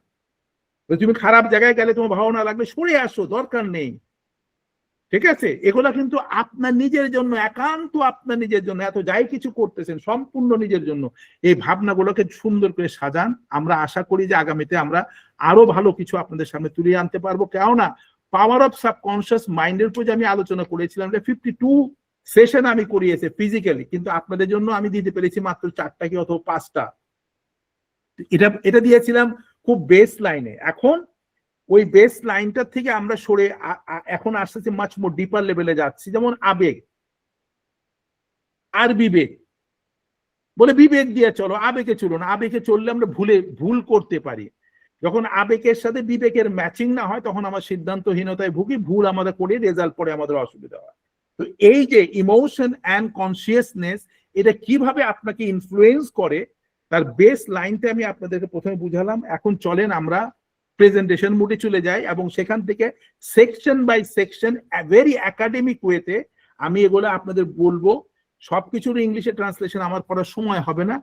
তুমি খারাপ জায়গায় গেলে তোমার ভালো না লাগবে, সরে আসো, দরকার নেই। ঠিক আছে, এগুলা কিন্তু আপনার নিজের জন্য, একান্ত আপনার নিজের জন্য, এত যাই কিছু করতেছেন সম্পূর্ণ নিজের জন্য। এই ভাবনাগুলোকে সুন্দর করে সাজান। আমরা আশা করি যে আগামীতে আমরা আরো ভালো কিছু আপনাদের সামনে তুলে আনতে পারবো। কেননা পাওয়ার অফ সাবকনসিয়াস মাইন্ডের উপর যে আমি আলোচনা করেছিলাম, 52 সেশন আমি করিয়েছি ফিজিক্যালি, কিন্তু আপনাদের জন্য আমি দিতে পেরেছি মাত্র 4টা কি অথবা 5টা। এটা দিয়েছিলাম খুব বেস লাইনে। এখন ওই বেস লাইনটার থেকে আমরা সরে এখন আসতেছি মাচ মোর ডিপার লেভেলে যাচ্ছি, যেমন আবেগ আর বিবেক। বলে বিবেক দিয়ে চলো, আবেগে চলো না। আবেগে চললে আমরা ভুল করতে পারি। যখন আবেগের সাথে বিবেকের ম্যাচিং না হয় তখন আমার সিদ্ধান্তহীনতায় ভুগি, ভুল আমাদের করে রেজাল্ট পরে আমাদের অসুবিধা হয়। তো এই যে ইমোশন অ্যান্ড কনসিয়াসনেস, এটা কিভাবে আপনাকে ইনফ্লুয়েন্স করে তার বেস লাইনটা আমি আপনাদেরকে প্রথমে বুঝালাম। এখন চলেন আমরা প্রেজেন্টেশন মোডে চলে যাই এবং সেখান থেকে section by section very academic ওয়েতে আমি এগুলো আপনাদের বলবো। সবকিছুর ইংলিশে ট্রান্সলেশন আমার পড়ার সময় হবে না।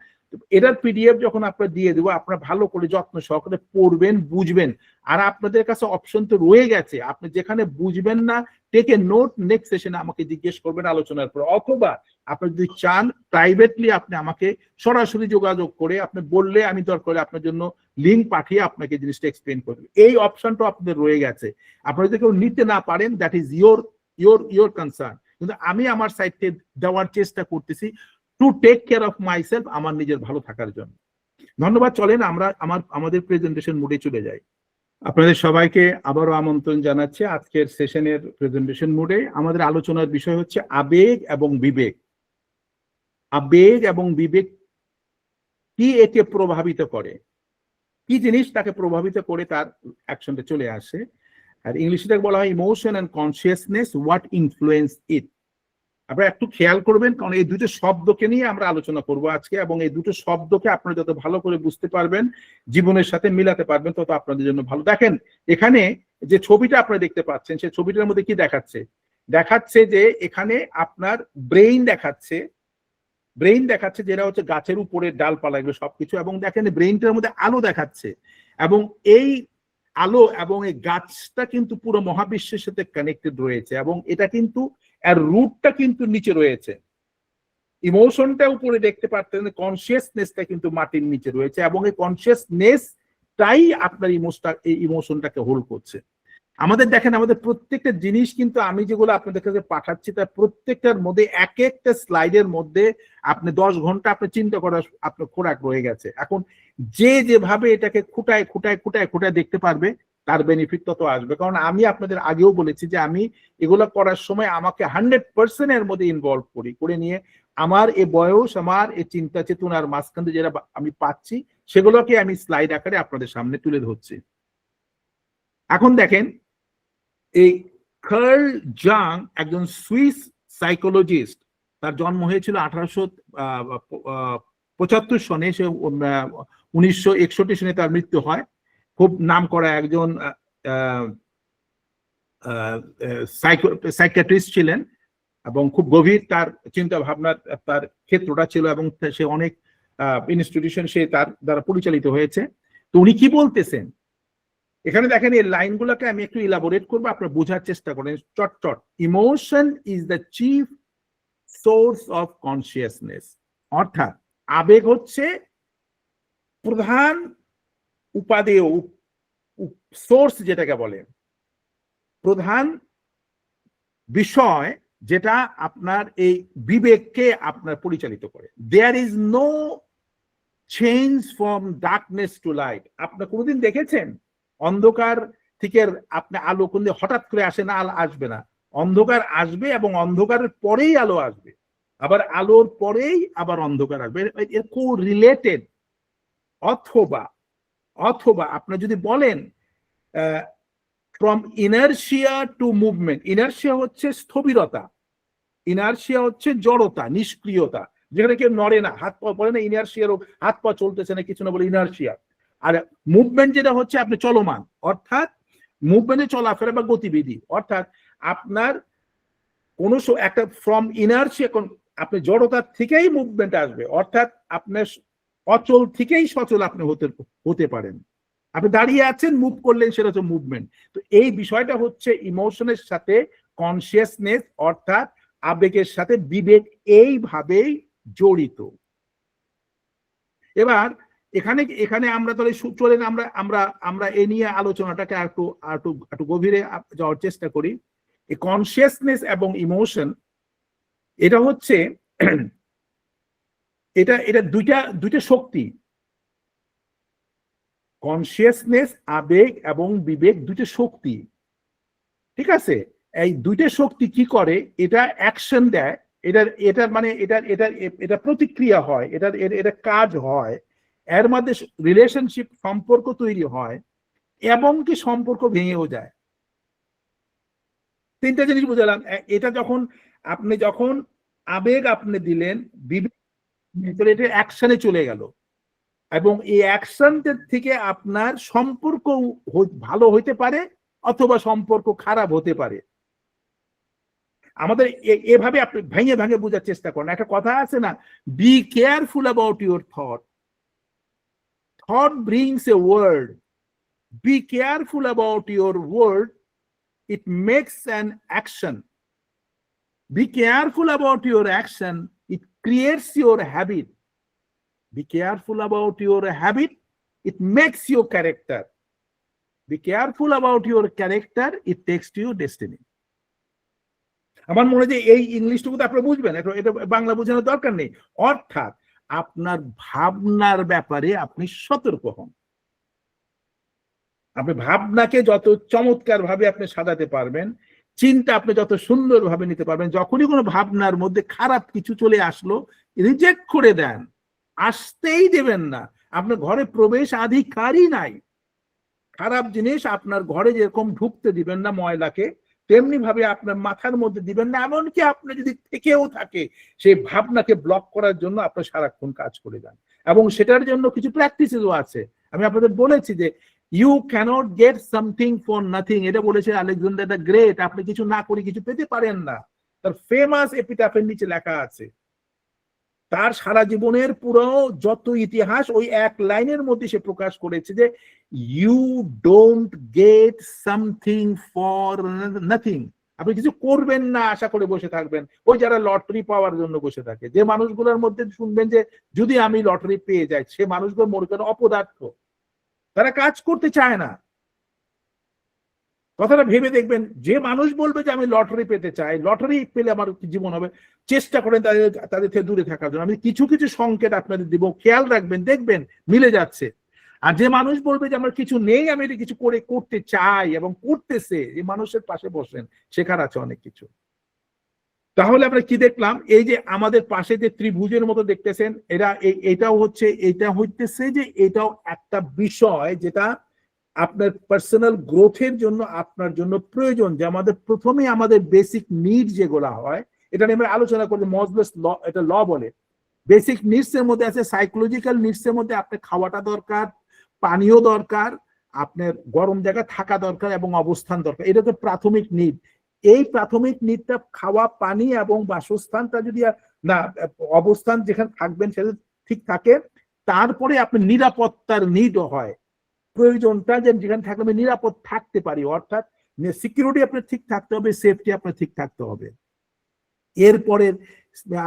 এটার পিডিএফ যখন আপনারা দিয়ে দেবো, আপনারা ভালো করে যত্ন সহকারে পড়বেন, বুঝবেন। আর আপনাদের কাছে অপশন তো রয়ে গেছে, আপনি যেখানে বুঝবেন না টেক এ নোট, নেক্সট সেশনে আমাকে জিজ্ঞেস করবেন আলোচনার পর, অথবা আপনি যদি চান প্রাইভেটলি আপনি আমাকে সরাসরি যোগাযোগ করে আপনি বললে আমি দরকার আপনার জন্য লিঙ্ক পাঠিয়ে আপনাকে জিনিসটা এক্সপ্লেন করবে। এই অপশনটা আপনাদের রয়ে গেছে। আপনারা যদি কেউ নিতে না পারেন, দ্যাট ইজ ইয়োর কনসার্ন, কিন্তু আমি আমার সাইড থেকে দেওয়ার চেষ্টা করতেছি to take care of myself, আমার নিজের ভালো থাকার জন্য। ধন্যবাদ। চলেন আমরা আমাদের প্রেজেন্টেশন মোডে চলে যাই। আপনাদের সবাইকে আবারও আমন্ত্রণ জানাচ্ছি আজকের সেশনের প্রেজেন্টেশন মোডে। আমাদের আলোচনার বিষয় হচ্ছে আবেগ এবং বিবেক। আবেগ এবং বিবেক কি একে প্রভাবিত করে, কি জিনিস তাকে প্রভাবিত করে তার অ্যাকশনটা চলে আসে। আর ইংলিশে বলা হয় emotion and consciousness, what influence it. আপনারা একটু খেয়াল করবেন, কারণ এই দুটো শব্দকে নিয়ে আমরা আলোচনা করব আজকে, এবং এই দুটো শব্দকে আপনারা যত ভালো করে বুঝতে পারবেন, জীবনের সাথে মিলাতে পারবেন, তত আপনাদের জন্য ভালো। দেখেন এখানে যে ছবিটা আপনারা দেখতে পাচ্ছেন, সেই ছবিটার মধ্যে কি দেখাচ্ছে? দেখাচ্ছে যে এখানে আপনার ব্রেইন দেখাচ্ছে, যেটা হচ্ছে গাছের উপরে ডালপালা এগুলো সবকিছু, এবং দেখেন ব্রেইনটার মধ্যে আলো দেখাচ্ছে, এবং এই আলো এবং এই গাছটা কিন্তু পুরো মহাবিশ্বের সাথে কানেক্টেড রয়েছে, এবং এটা কিন্তু এর রুটটা কিন্তু নিচে রয়েছে। ইমোশনটা উপরে দেখতে পাচ্ছেন, কনসিয়াসনেসটা কিন্তু মাটির নিচে রয়েছে, এবং এই কনসিয়াসনেসটাই আপনার ইমোশনটাকে হোল্ড করছে। আমাদের দেখেন, আমাদের প্রত্যেকটা জিনিস কিন্তু আমি যেগুলো আপনাদের কাছে পাঠাচ্ছি তার প্রত্যেকটার মধ্যে এক একটা স্লাইডের মধ্যে আপনি 10 ঘন্টা আপনি চিন্তা করার আপনার খোরাক রয়ে গেছে। এখন যেভাবে এটাকে খুঁটায় দেখতে পারবে তার বেনিফিট তত আসবে। কারণ আমি আপনাদের আগেও বলেছি যে আমি এগুলো করার সময় আমাকে 100% এর মধ্যে ইনভলভ করে নিয়ে আমার এই বয়স, আমার এই চিন্তা চেতনার মাঝখানে যেটা আমি পাচ্ছি সেগুলোকে আমি স্লাইড আকারে আপনাদের সামনে তুলে ধরছি। এখন দেখেন, এই কার্ল জাং একজন সুইস সাইকোলজিস্ট, তার জন্ম হয়েছিল 1875 সনে, সে 1961 সনে তার মৃত্যু হয়। খুব নাম করা একজন সাইকিয়াট্রিস্ট ছিলেন, এবং খুব গভীর তার চিন্তা ভাবনার তার ক্ষেত্রটা ছিল, এবং সে অনেক ইনস্টিটিউশন সে তার দ্বারা পরিচালিত হয়েছে। তো উনি কি বলতেছেন, এখানে দেখেন এই লাইনগুলোকে আমি একটু ইলাবোরেট করবো, আপনারা বোঝার চেষ্টা করেন চট। Emotion is the chief source of consciousness, অর্থাৎ আবেগ হচ্ছে প্রধান উপাদেয় সোর্স, যেটাকে বলে প্রধান বিষয়, যেটা আপনার এই বিবেককে আপনার পরিচালিত করে। There is no change from darkness to light. আপনি কোনোদিন দেখেছেন অন্ধকার থেকে আপনি আলো কোন হঠাৎ করে আসে না? আলো আসবে না, অন্ধকার আসবে এবং অন্ধকারের পরেই আলো আসবে, আবার আলোর পরেই আবার অন্ধকার আসবে, এর কো রিলেটেড। অথবা আপনি যদি বলেন from inertia to movement, inertia হচ্ছে স্থবিরতা, ইনার্শিয়া হচ্ছে জড়তা, নিষ্ক্রিয়তা, যেখানে কেউ নড়ে না, হাত পা বলে না ইনার্শিয়ার, হাত পা চলতেছে না কিছু না বলে ইনার্শিয়া। আর মুভমেন্ট যেটা হচ্ছে আপনি চলমান, অর্থাৎ মুভমেন্টে চলাফেরা বা গতিবিধি, অর্থাৎ আপনার কোন একটা ফ্রম ইনার্শিয়া, আপনি জড়তার থেকেই মুভমেন্ট আসবে, অর্থাৎ আপনার অচল থেকেই সচল আপনি হতে পারেন। আপনি দাঁড়িয়ে আছেন, মুভ করলেন, সেটা হচ্ছে মুভমেন্ট। তো এই বিষয়টা হচ্ছে ইমোশনের সাথে কনসিয়াসনেস অর্থাৎ আবেগের সাথে বিবেক এইভাবেই জড়িত। এবার এখানে আমরা তাহলে চলেন আমরা এ নিয়ে আলোচনাটাকে একটু গভীরে যাওয়ার চেষ্টা করি। এই কনসিয়াসনেস এবং ইমোশন, এটা হচ্ছে এটা দুইটা শক্তি। কনসিয়াসনেস, আবেগ এবং বিবেক দুইটা শক্তি, ঠিক আছে? এই দুইটা শক্তি কি করে? এটা অ্যাকশন দেয়, এটা মানে এটা প্রতিক্রিয়া হয়, এটা কাজ হয়, এর মধ্যে রিলেশনশিপ, সম্পর্ক তৈরি হয় এবং কি সম্পর্ক ভেঙেও যায়। তিনটা জিনিস বুঝালাম। এটা যখন আবেগ আপনি দিলেন, বিবেক এটা অ্যাকশনে চলে গেল, এবং এই অ্যাকশনটার থেকে আপনার সম্পর্ক ভালো হইতে পারে অথবা সম্পর্ক খারাপ হতে পারে। আমাদের এভাবে আপনি ভেঙে বোঝার চেষ্টা করেন। একটা কথা আছে না, be careful about your thought, thought brings a word, be careful about your word, it makes an action, be careful about your action, it creates your habit, be careful about your habit, it makes your character, be careful about your character, it takes to your destiny. আমার মনে হয় যে এই ইংলিশটুকু তো আপনি বুঝবেন, এটা বাংলা বোঝানোর দরকার নেই। অর্থাৎ আপনার ভাবনার ব্যাপারে আপনি সতর্ক হন। আপনি ভাবনাকে যত চমৎকার ভাবে আপনি সাজাতে পারবেন, চিন্তা আপনি যত সুন্দর ভাবে নিতে পারবেন, যখনই কোনো ভাবনার মধ্যে খারাপ কিছু চলে আসলো, রিজেক্ট করে দেন, আসতেই দেবেন না। আপনার ঘরে প্রবেশাধিকারই নাই। খারাপ জিনিস আপনার ঘরে যেরকম ঢুকতে দিবেন না ময়লাকে, তেমনি ভাবে আপনার মাথার মধ্যে দিবেন না। এমনকি আপনি যদি থেকেও থাকে, সেই ভাবনাকে ব্লক করার জন্য আপনি সারাক্ষণ কাজ করে যান, এবং সেটার জন্য কিছু প্র্যাকটিসও আছে। আমি আপনাদের বলেছি যে you can't get something for nothing, এটা বলেছে আলেকজান্ডার দ্য গ্রেট। আপনি কিছু না করে কিছু পেতে পারেন না। তার ফেমাস এপিটাফের নিচে লেখা আছে, তার সারা জীবনের পুরো যত ইতিহাস ওই এক লাইনের মধ্যে সে প্রকাশ করেছে যে you don't get something for nothing. আপনি কিছু করবেন না আশা করে বসে থাকবেন। ওই যারা লটারি পাওয়ার জন্য বসে থাকে, যে মানুষগুলোর মধ্যে শুনবেন যে যদি আমি লটারি পেয়ে যাই, সে মানুষগুলো মনে করেন অপদার্থ, তারা কাজ করতে চায় না। কথাটা ভেবে দেখবেন, যে মানুষ বলবে যে আমি লটারি পেতে চাই, লটারি পেলে আমার জীবন হবে, চেষ্টা করেন তাদের থেকে দূরে থাকার জন্য। আমি কিছু সংকেত আপনাদের দিব, খেয়াল রাখবেন, দেখবেন মিলে যাচ্ছে। আর যে মানুষ বলবে যে আমার কিছু নেই, আমি এটা কিছু করতে চাই এবং করতেছে, এই মানুষের পাশে বসেন, শেখার আছে অনেক কিছু। তাহলে আমরা কি দেখলাম? এই যে আমাদের পাশে যে ত্রিভুজের মতো দেখতেছেন, এটা হইতেছে যে এটাও একটা বিষয় যেটা আপনার পার্সোনাল গ্রোথের জন্য আপনার জন্য প্রয়োজন। যে প্রথমে আমাদের বেসিক নিড যেগুলা হয়, এটা নিয়ে আমরা আলোচনা করি, মজলেস ল, এটা ল বলে। বেসিক নিডস এর মধ্যে আছে সাইকোলজিক্যাল নিডস এর মধ্যে আপনার খাওয়াটা দরকার, পানীয় দরকার, আপনার গরম জায়গা থাকা দরকার এবং অবস্থান দরকার। এটা তো প্রাথমিক নিড। এই প্রাথমিক নিডটা খাওয়া, পানি এবং বাসস্থানটা যদি না, অবস্থান যেখানে থাকবেন সেটা ঠিক থাকে, তারপরে আপনার নিরাপত্তার নিডও হয়। প্রয়োজনটা যেখানে থাকলে আমি নিরাপদ থাকতে পারি, অর্থাৎ সিকিউরিটি আপনার ঠিক থাকতে হবে, সেফটি আপনার ঠিক থাকতে হবে। এরপরে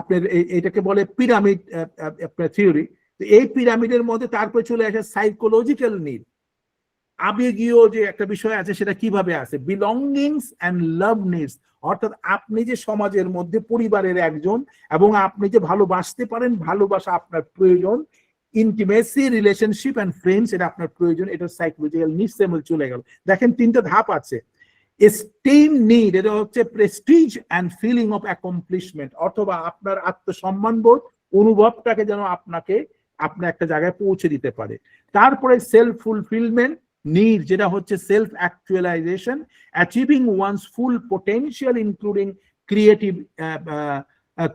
আপনার এটাকে বলে পিরামিড আপনার থিওরি। তো এই পিরামিডের মধ্যে তারপরে চলে আসে সাইকোলজিক্যাল নিড, আবেগীয় যে একটা বিষয় আছে সেটা কিভাবে আছে, বিলঙ্গিংস অ্যান্ড লাভ নিডস, অর্থাৎ আপনি যে সমাজের মধ্যে পরিবারের একজন এবং আপনি যে ভালোবাসতে পারেন, ভালোবাসা আপনার প্রয়োজন, ইন্টিমেসি, রিলেশনশিপ অ্যান্ড ফ্রেন্ডস এটা আপনার প্রয়োজন, এটা সাইকোলজিক্যাল নিডস এর মধ্যে চলে গেল। দেখেন তিনটা ধাপ আছে। এস্টিম নিড, এটা হচ্ছে prestige and feeling of accomplishment, অথবা আপনার আত্মসম্মান বোধ অনুভবটাকে যেন আপনাকে আপনার একটা জায়গায় পৌঁছে দিতে পারে। তারপরে সেলফ ফুলফিলমেন্ট নিড, যেটা হচ্ছে সেলফ অ্যাকচুয়ালাইজেশন, অ্যাচিভিং ওয়ান্স ফুল পোটেনশিয়াল ইনক্লুডিং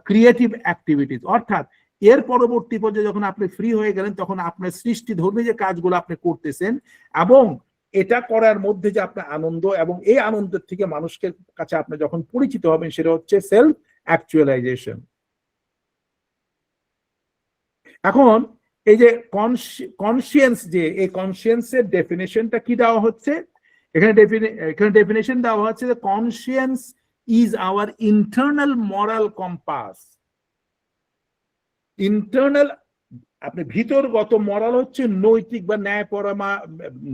ক্রিয়েটিভ অ্যাক্টিভিটিস, অর্থাৎ এর পরবর্তী পর্যায়ে যখন আপনি ফ্রি হয়ে গেলেন তখন আপনার সৃষ্টি ধর্মী যে কাজগুলো আপনি করতেছেন এবং এটা করার মধ্যে যে আপনার আনন্দ, এবং এই আনন্দের থেকে মানুষের কাছে আপনি যখন পরিচিত হবেন সেটা হচ্ছে সেলফ অ্যাকচুয়ালাইজেশন। এখন এই যে কনসিয়েন্স, যে এই কনসিয়েন্সের ডেফিনেশনটা কি দেওয়া হচ্ছে এখানে, ডেফিনেশন দেওয়া হচ্ছে যে conscience is our internal moral compass. Internal আপনি ভিতরগত মরাল হচ্ছে নৈতিক বা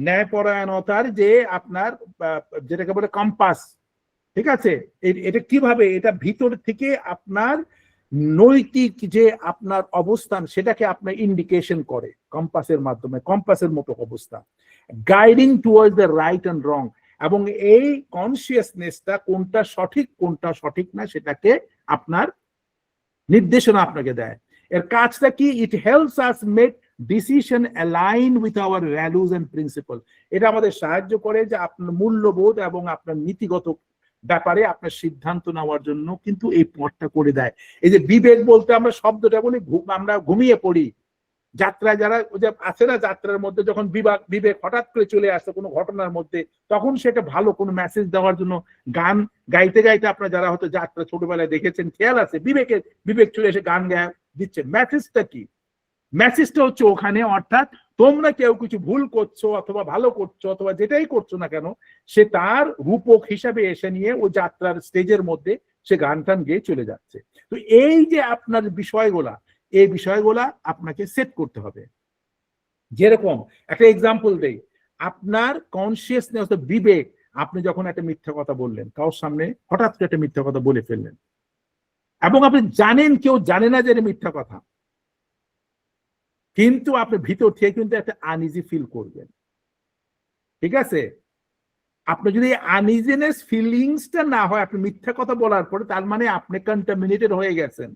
ন্যায়পরায়ণতার যে আপনার যেটাকে বলে কম্পাস, ঠিক আছে। এটা কিভাবে, এটা ভিতর থেকে আপনার নৈতিক যে আপনার অবস্থান সেটাকে আপনার ইন্ডিকেশন করে কম্পাসের মাধ্যমে, কম্পাসের মতো অবস্থা, guiding towards the right and রং, এবং এই কনসিয়াসনেসটা কোনটা সঠিক না সেটাকে আপনার নির্দেশনা আপনাকে দেয়। এর কাজটা কি, it helps us make decision align with our values and principle, এটা আমাদের সাহায্য করে যে আপনার মূল্যবোধ এবং আপনার নীতিগত ব্যাপারে আপনার সিদ্ধান্ত নেওয়ার জন্য কিন্তু এই পথটা করে দেয়। এই যে বিবেক বলতে আমরা শব্দটা বলি, আমরা ঘুমিয়ে পড়ি, যাত্রায় যারা আছে না, যাত্রার মধ্যে যখন বিবেক হঠাৎ করে চলে আসে কোনো ঘটনার মধ্যে, তখন সেটা ভালো কোনো মেসেজ দেওয়ার জন্য গান গাইতে গাইতে, আপনারা যারা হয়তো যাত্রা ছোটবেলায় দেখেছেন খেয়াল আছে, বিবেক চলে এসে গান গায়ে দিচ্ছে। মেসেজটা কি, মেসেজটা হচ্ছে ওখানে, অর্থাৎ তোমরা কেউ কিছু ভুল করছো অথবা ভালো করছো অথবা যেটাই করছো না কেন, সে তার রূপক হিসাবে এসে নিয়ে ও যাত্রার স্টেজের মধ্যে সে গান টান গেয়ে চলে যাচ্ছে। তো এই যে আপনার বিষয়গুলা, এই বিষয়গুলা আপনাকে সেট করতে হবে। যেরকম একটা এক্সাম্পল দেই, আপনার কনসিয়াসনেস, বিবেক, আপনি যখন একটা মিথ্যা কথা বললেন কারোর সামনে, হঠাৎ করে একটা মিথ্যা কথা বলে ফেললেন এবং আপনি জানেন কেউ জানে না যে এটা মিথ্যা কথা, কিন্তু আপনি ভিতর থেকে কিন্তু একটা আনইজি ফিল করবেন, ঠিক আছে। আপনি যদি আনইজিনেস ফিলিংসটা না হয় আপনি মিথ্যা কথা বলার পরে, তার মানে আপনি কন্টামিনেটেড হয়ে গেছেন,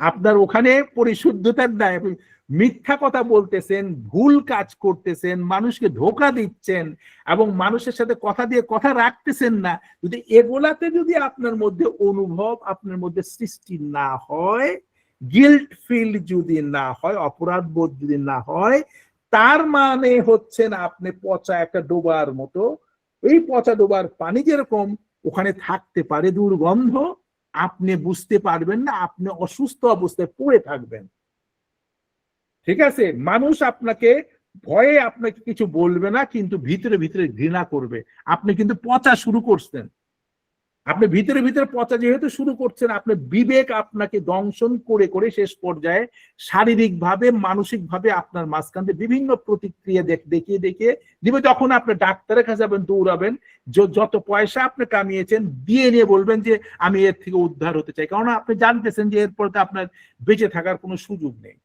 আপনার ওখানে পরিশুদ্ধতার নাই, আপনি মিথ্যা কথা বলতেছেন, ভুল কাজ করতেছেন, মানুষকে ধোঁকা দিচ্ছেন এবং মানুষের সাথে কথা দিয়ে কথা রাখতেছেন না। যদি এগুলাতে যদি আপনার মধ্যে অনুভব আপনার মধ্যে সৃষ্টি না হয়, গিল্ট ফিল যদি না হয়, অপরাধ বোধ যদি না হয়, তার মানে হচ্ছে না আপনি পচা একটা ডোবার মতো। এই পচা ডোবার পানি যেরকম ওখানে থাকতে পারে দুর্গন্ধ, আপনি বুঝতে পারবেন না, আপনি অসুস্থ অবস্থায় পড়ে থাকবেন, ঠিক আছে। মানুষ আপনাকে ভয়ে আপনাকে কিছু বলবে না, কিন্তু ভিতরে ভিতরে ঘৃণা করবে, আপনি কিন্তু পচা শুরু করছেন। আপনি ভিতরে ভিতরে পচা যেহেতু শুরু করছেন, আপনার বিবেক আপনাকে দংশন করে করে শেষ পর্যায়ে শারীরিক ভাবে মানসিক ভাবে আপনার মাঝখানে বিভিন্ন প্রতিক্রিয়া দেখিয়ে দেখিয়ে দিবে। যখন আপনি ডাক্তারের কাছে যাবেন, দৌড়াবেন, যত পয়সা আপনি কামিয়েছেন দিয়ে নিয়ে বলবেন যে আমি এর থেকে উদ্ধার হতে চাই, কারণ আপনি জানতেছেন যে এরপরে আপনার বেঁচে থাকার কোনো সুযোগ নেই।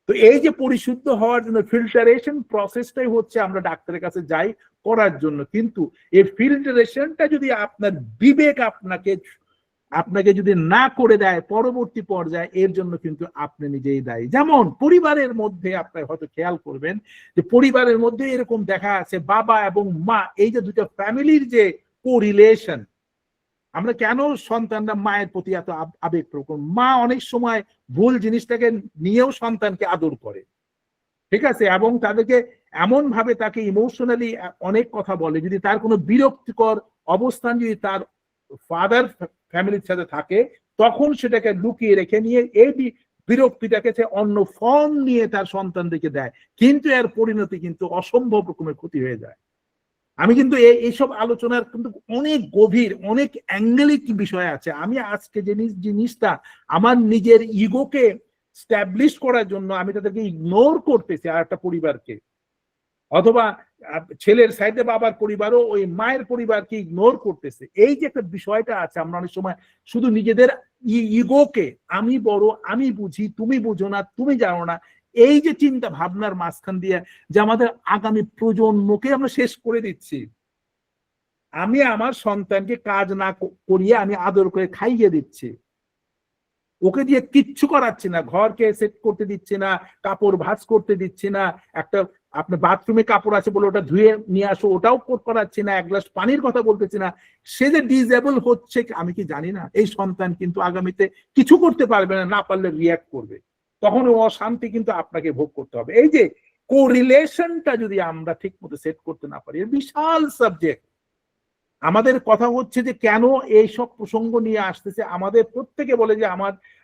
তো এই যে পরিশুদ্ধ হওয়ার জন্য ফিল্টারেশন প্রসেসটাই হচ্ছে আমরা ডাক্তারের কাছে যাই করার জন্য, কিন্তু এই ফিল্টারেশনটা যদি আপনার বিবেক আপনাকে যদি না করে দেয় পরবর্তী পর্যায়ে, এর জন্য কিন্তু আপনি নিজেই দায়ী। যেমন পরিবারের মধ্যে আপনি হয়তো খেয়াল করবেন যে পরিবারের মধ্যে এরকম দেখা আছে, বাবা এবং মা, এই যে দুটো ফ্যামিলির যে কোরিলেশন, আমরা কেন সন্তানরা মায়ের প্রতি এত আবেগপ্রবণ, মা অনেক সময় ভুল জিনিসটাকে নিয়েও সন্তানকে আদর করে, ঠিক আছে, এবং তাদেরকে এমন ভাবে তাকে ইমোশনালি অনেক কথা বলে, যদি তার কোনো বিরক্তিকর অবস্থান যদি তার ফাদার ফ্যামিলির সাথে থাকে, তখন সেটাকে লুকিয়ে রেখে নিয়ে এই বিরক্তিটাকে সে অন্য ফর্ম নিয়ে তার সন্তানদেরকে দেয়, কিন্তু এর পরিণতি কিন্তু অসম্ভব রকমের ক্ষতি হয়ে যায়। আমি কিন্তু এইসব আলোচনার কিন্তু অনেক গভীর, অনেক অ্যাঙ্গেলিক বিষয় আছে। আমি আজকে জিনিসটা আমার নিজের ইগোকে স্ট্যাবলিশ করার জন্য আমি তাদেরকে ইগনোর করতেছি আর একটা পরিবারকে, অথবা ছেলের সাইডে বাবার পরিবারও ওই মায়ের পরিবারকে ইগনোর করতেছে। এই যে একটা বিষয়টা আছে, আমরা অনেক সময় শুধু নিজেদের ইগোকে, আমি বড়, আমি বুঝি, তুমি বুঝো না, তুমি জানো না, এই যে চিন্তা ভাবনার মাঝখান দিয়ে যে আমাদের আগামী প্রজন্মকে আমরা শেষ করে দিচ্ছি। আমি আমার সন্তানকে কাজ না করিয়ে আমি আদর করে খাইয়ে দিচ্ছি, ওকে দিয়ে কিচ্ছু করাচ্ছি না, ঘরকে সেট করতে দিচ্ছি না, কাপড় ভাঁজ করতে দিচ্ছি না, একটা আপনার বাথরুমে কাপড় আছে বলে ওটা ধুয়ে নিয়ে আসো ওটাও করাচ্ছি না, এক গ্লাস পানির কথা বলতেছি না। সে যে ডিজেবল হচ্ছে আমি কি জানি না? এই সন্তান কিন্তু আগামীতে কিছু করতে পারবে না, না পারলে রিয়াক্ট করবে, তখন ও অশান্তি কিন্তু আপনাকে ভোগ করতে হবে। এই যে কোরিলেশনটা যদি আমরা ঠিক মতো সেট করতে না পারি, বিশাল সাবজেক্ট। আমাদের কথা হচ্ছে যে কেন এইসব প্রসঙ্গ নিয়ে আসতেছে, আমাদের প্রত্যেকে বলে যে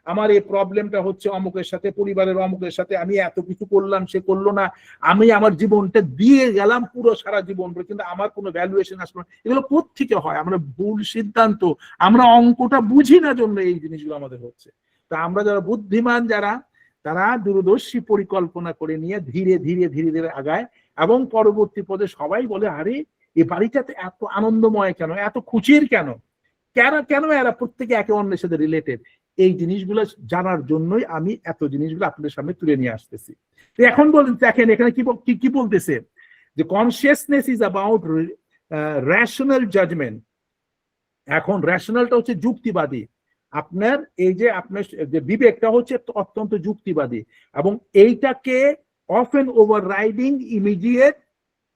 আমার এই প্রবলেমটা হচ্ছে অমুকের সাথে, পরিবারের অমুকের সাথে, আমি এত কিছু করলাম, সে করলো না, আমি আমার জীবনটা দিয়ে গেলাম পুরো সারা জীবন, কিন্তু আমার কোনো ভ্যালুয়েশন আসলো না। এগুলো কোত্থেকে হয়? আমরা ভুল সিদ্ধান্ত, আমরা অঙ্কটা বুঝি না জন্য এই জিনিসগুলো আমাদের হচ্ছে। তা আমরা যারা বুদ্ধিমান, যারা তারা দূরদর্শী পরিকল্পনা করে নিয়ে ধীরে ধীরে ধীরে ধীরে আগায়, এবং পরবর্তী পদে সবাই বলে আরে এই বাড়িটাতে এত আনন্দময় কেন, এত খুশির কেন, কেন কেন এরা প্রত্যেকে একে অন্যের সাথে রিলেটেড। এই জিনিসগুলো জানার জন্যই আমি এত জিনিসগুলো আপনাদের সামনে তুলে নিয়ে আসতেছি। তো এখন বলেন, দেখেন এখানে কি বলতেছে, যে consciousness is about rational judgement. এখন রেশনালটা হচ্ছে যুক্তিবাদী, আপনার এই যে আপনার যে বিবেকটা হচ্ছে অত্যন্ত যুক্তিবাদী, এবং এইটাকে অফেন ওভাররাইডিং ইমিডিয়েট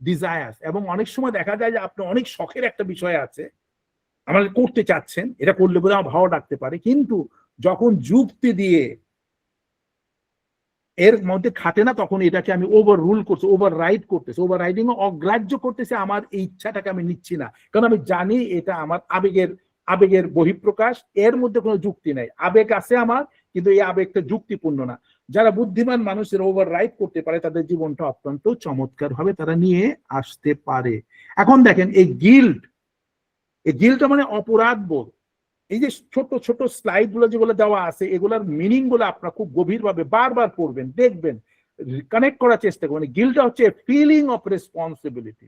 ডিজায়ার্স। এবং অনেক সময় দেখা যায় যে আপনার অনেক শখের একটা বিষয় আছে, আমাদের করতে চাচ্ছেন, এটা করলে বোধহয় আমার ভালো লাগতে পারে, কিন্তু যখন যুক্তি দিয়ে এর মধ্যে খাটে না, তখন এটাকে আমি ওভার রুল করছি, ওভার রাইড করতেছি, ওভার রাইডিং অগ্রাহ্য করতেছি, আমার এই ইচ্ছাটাকে আমি নিচ্ছি না, কারণ আমি জানি এটা আমার আবেগের বহিঃপ্রকাশ, এর মধ্যে কোনো যুক্তি নাই। আবেগ আছে আমার, কিন্তু এই আবেগটা যুক্তিপূর্ণ না। যারা বুদ্ধিমান মানুষের ওভার রাইড করতে পারে, তাদের জীবনটা অত্যন্ত চমৎকার ভাবে তারা নিয়ে আসতে পারে। এখন দেখেন এই গিল্টটা মানে অপরাধ বোধ। এই যে ছোট ছোট স্লাইড গুলো যেগুলো দেওয়া আছে, এগুলোর মিনিং গুলো আপনারা খুব গভীরভাবে বারবার পড়বেন, দেখবেন, কানেক্ট করার চেষ্টা করবেন। গিল্টটা হচ্ছে ফিলিং অফ রেসপন্সিবিলিটি,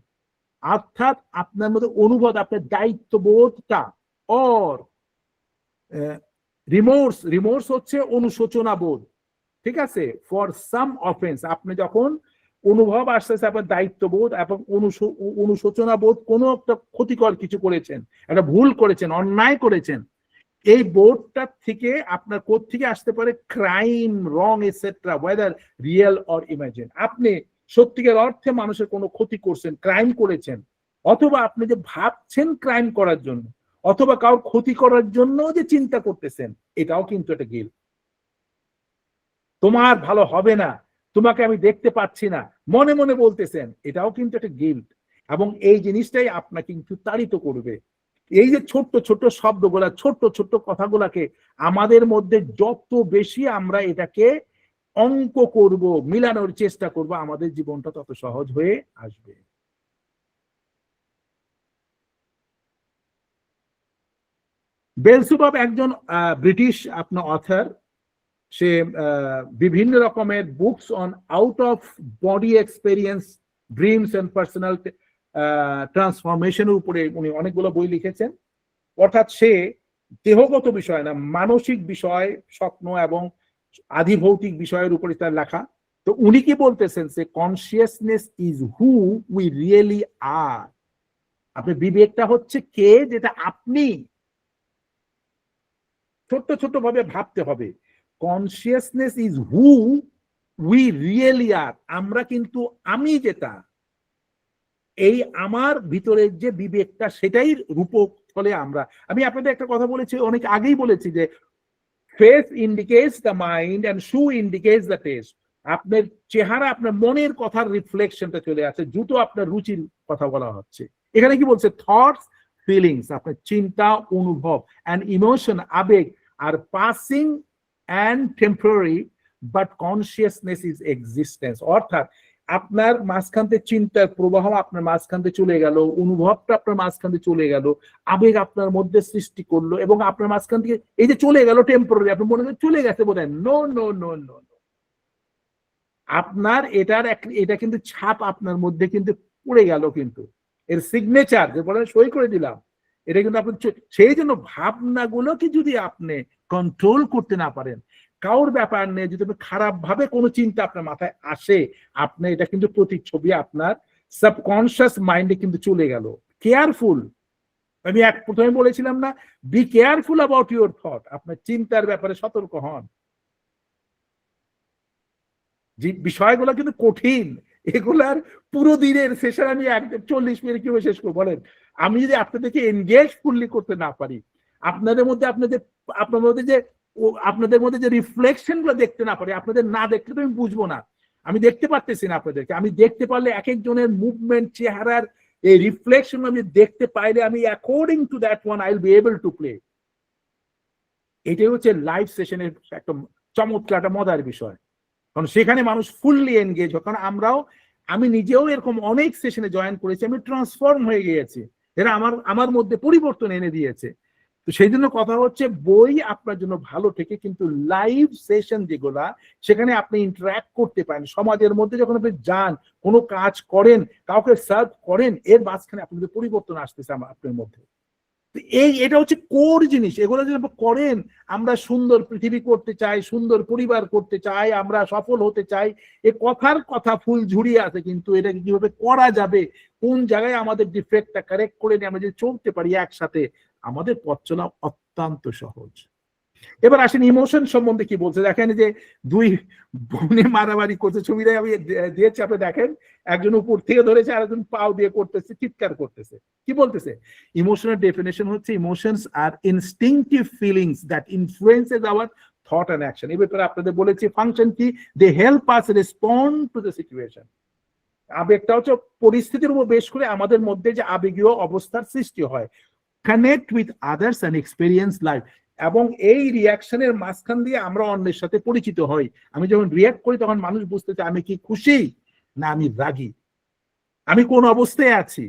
অর্থাৎ আপনার মধ্যে অনুভব, আপনার দায়িত্ববোধটা। অর রিমোর্স হচ্ছে অনুশোচনা বোধ, ঠিক আছে, ফর সাম অফেন্স। আপনি যখন অনুভব আসতেছে আপনার দায়িত্ববোধ এবং অনুশোচনা বোধ, কোনো একটা ক্ষতিকর কিছু করেছেন, একটা ভুল করেছেন, অন্যায় করেছেন, এই বোধটা থেকে আপনার কোত্থেকে আসতে পারে? Crime, wrong, etcetera, weather real or imagine. আপনি সত্যিকার অর্থে মানুষের কোনো ক্ষতি করছেন, ক্রাইম করেছেন, অথবা আপনি যে ভাবছেন ক্রাইম করার জন্য, অথবা কারোর ক্ষতি করার জন্য যে চিন্তা করতেছেন, এটাও কিন্তু একটা গিল্ট। তোমার ভালো হবে না, তোমাকে আমি দেখতে পাচ্ছি না, মনে মনে বলতেছেন, এটাও কিন্তু একটা গিল্ট। এবং এই জিনিসটাই আপনাকে কিন্তু তাড়িত করবে। এই যে ছোট্ট ছোট্ট শব্দগুলা, ছোট্ট ছোট্ট কথাগুলাকে আমাদের মধ্যে যত বেশি আমরা এটাকে অঙ্ক করব, মিলানোর চেষ্টা করব, আমাদের জীবনটা তত সহজ হয়ে আসবে। বেলসুবাব একজন ব্রিটিশ আপনার অথর। সে বিভিন্ন রকমের books on out of body experience, dreams and personal ট্রান্সফরমেশনের উপরে উনি অনেকগুলো বই লিখেছেন। অর্থাৎ সে দেহগত বিষয় না, মানসিক বিষয়, স্বপ্ন এবং আধিভৌতিক বিষয়ের উপরে তার লেখা। তো উনি কি বলতেছেন, সে consciousness is who we really are. আপনি বিবেকটা হচ্ছে কে, যেটা আপনি ছোট্ট ছোট্ট ভাবে ভাবতে হবে। Consciousness is who we really are. আমরা কিন্তু আমি যেটা, এই আমার ভিতরের যে বিবেকটা, সেটাই রূপক ফলে আমরা। আমি আপনাদের একটা কথা বলেছি, অনেক আগেই বলেছি যে face indicates the mind and shoe indicates the taste. আপনার চেহারা আপনার মনের কথার রিফ্লেকশনটা চলে আসে, জুতো আপনার রুচির কথা বলা হচ্ছে। এখানে কি বলছে? থটস, ফিলিংস, আপনার চিন্তা, অনুভব, এন্ড ইমোশন, আবেগ, আর passing and temporary, but consciousness is existence. অর্থাৎ আপনার মাঝখানতে চিন্তার প্রবাহ আপনার মাঝখানতে চলে গেল, অনুভবটা আপনার মাঝখানতে চলে গেল, আবেগ আপনার মধ্যে সৃষ্টি করলো, এবং আপনার মাঝখান থেকে এই যে চলে গেল টেম্পোরারি, আপনি মনে করেন চলে গেছে বোধ হয়, নো নো নো নো, আপনার এটা কিন্তু ছাপ আপনার মধ্যে কিন্তু পড়ে গেল, কিন্তু এর সিগনেচার যে বলে সই করে দিলাম, এটা কিন্তু আপনি সেই জন্য ভাবনাগুলোকে যদি আপনি কন্ট্রোল করতে না পারেন, কারোর ব্যাপার নেই, যদি খারাপ ভাবে কোনো চিন্তা আপনার মাথায় আসে, আপনি এটা কিন্তু প্রতিচ্ছবি আপনার সাবকনশিয়াস মাইন্ডে কিন্তু চলে গেল। কেয়ারফুল, আমি প্রথমে বলেছিলাম না, be careful about your thought, আপনার চিন্তার ব্যাপারে সতর্ক হন। যে বিষয়গুলো কিন্তু কঠিন, এগুলার পুরো দিনের সেশন আমি 40 মিনিট কিভাবে শেষ করবো বলেন? আমি যদি আপনাদেরকে এনগেজ ফুললি করতে না পারি, আপনাদের মধ্যে যে রিফ্লেকশন গুলো দেখতে না পারি, আপনাদের না দেখলে তো আমি বুঝবো না। আমি দেখতে পারতেছি না আপনাদেরকে, আমি দেখতে পারলে এক একজনের মুভমেন্ট, চেহারার এই রিফ্লেকশন আমি দেখতে পাইলে আমি according to that one I will be able to play. এটাই হচ্ছে লাইভ সেশনের একটা চমৎকার, একটা মজার বিষয়, কারণ সেখানে মানুষ ফুললি এনগেজ হয়। কারণ আমি নিজেও এরকম অনেক সেশনে জয়েন করেছি, আমি ট্রান্সফর্ম হয়ে গিয়েছি, এরা আমার মধ্যে পরিবর্তন এনে দিয়েছে। তো সেই জন্য কথা হচ্ছে, বই আপনার জন্য ভালো থেকে, কিন্তু লাইভ সেশন যেগুলা, সেখানে আপনি ইন্টারঅ্যাক্ট করতে পারেন সমাজের মধ্যে, যখন আপনি যান, কোনো কাজ করেন, কাউকে সার্ভ করেন, এর মাঝখানে আপনাদের পরিবর্তন আসতেছে আপনার মধ্যে। এটা হচ্ছে কোর জিনিস, এগুলো যদি করেন, আমরা সুন্দর পৃথিবী করতে চাই, সুন্দর পরিবার করতে চাই, আমরা সফল হতে চাই, এ কথার কথা ফুল ঝুড়িয়ে আছে, কিন্তু এটা কিভাবে করা যাবে, কোন জায়গায় আমাদের ডিফেক্টটা কারেক্ট করে নিয়ে আমরা যদি চলতে পারি একসাথে, আমাদের পথ চলা অত্যন্ত সহজ। এবার আসেন ইমোশন সম্বন্ধে কি বলছে, দেখেন যে দুই বোনে মারামারি করছে, ছবিটা আমি দিয়েছি, আপনি দেখেন, একজন উপর থেকে ধরেছে আর একজন পাও দিয়ে করতেছে, চিৎকার করতেছে। কি বলতেছে? ইমোশনের ডেফিনেশন হচ্ছে, emotions are instinctive feelings that influences our thought and action. এই ব্যাপারে আপনাদের বলেছি ফাংশন কি, they help us respond to the situation. আবেগটা হচ্ছে পরিস্থিতির উপর বেশ করে আমাদের মধ্যে যে আবেগীয় অবস্থার সৃষ্টি হয়, connect with others and experience life, এবং এই রিয়াকশনের মাঝখান দিয়ে আমরা অন্যের সাথে পরিচিত হই। আমি যখন রিয়াক্ট করি, তখন মানুষ বুঝতে চায় আমি কি খুশি না আমি রাগী, আমি কোন অবস্থায় আছি।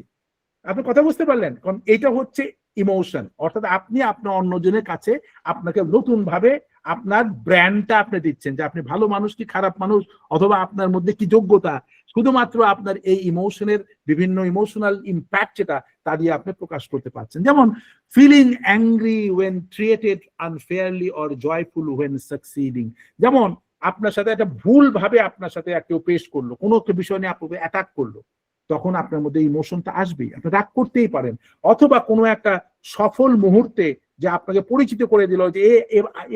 আপনি কথা বুঝতে পারলেন? কারণ এটা হচ্ছে ইমোশন, অর্থাৎ আপনি আপনার অন্যজনের কাছে আপনাকে নতুন ভাবে আপনার ব্র্যান্ডটা আপনি দিচ্ছেন, যে আপনি ভালো মানুষ কি খারাপ মানুষ, অথবা আপনার মধ্যে কি যোগ্যতা, শুধুমাত্র আপনার এই ইমোশনের বিভিন্ন ইমোশনাল ইম্প্যাক্ট যেটা, তা দিয়ে আপনি প্রকাশ করতে পারছেন। যেমন feeling angry when treated unfairly or joyful when succeeding. যেমন আপনার সাথে একটা ভুল ভাবে আপনার সাথে কেউ পেশ করলো, কোনো একটা বিষয় নিয়ে আপনাকে অ্যাটাক করলো, তখন আপনার মধ্যে ইমোশনটা আসবেই, আপনি রাগ করতেই পারেন। অথবা কোনো একটা সফল মুহূর্তে যে আপনাকে পরিচিত করে দিল যে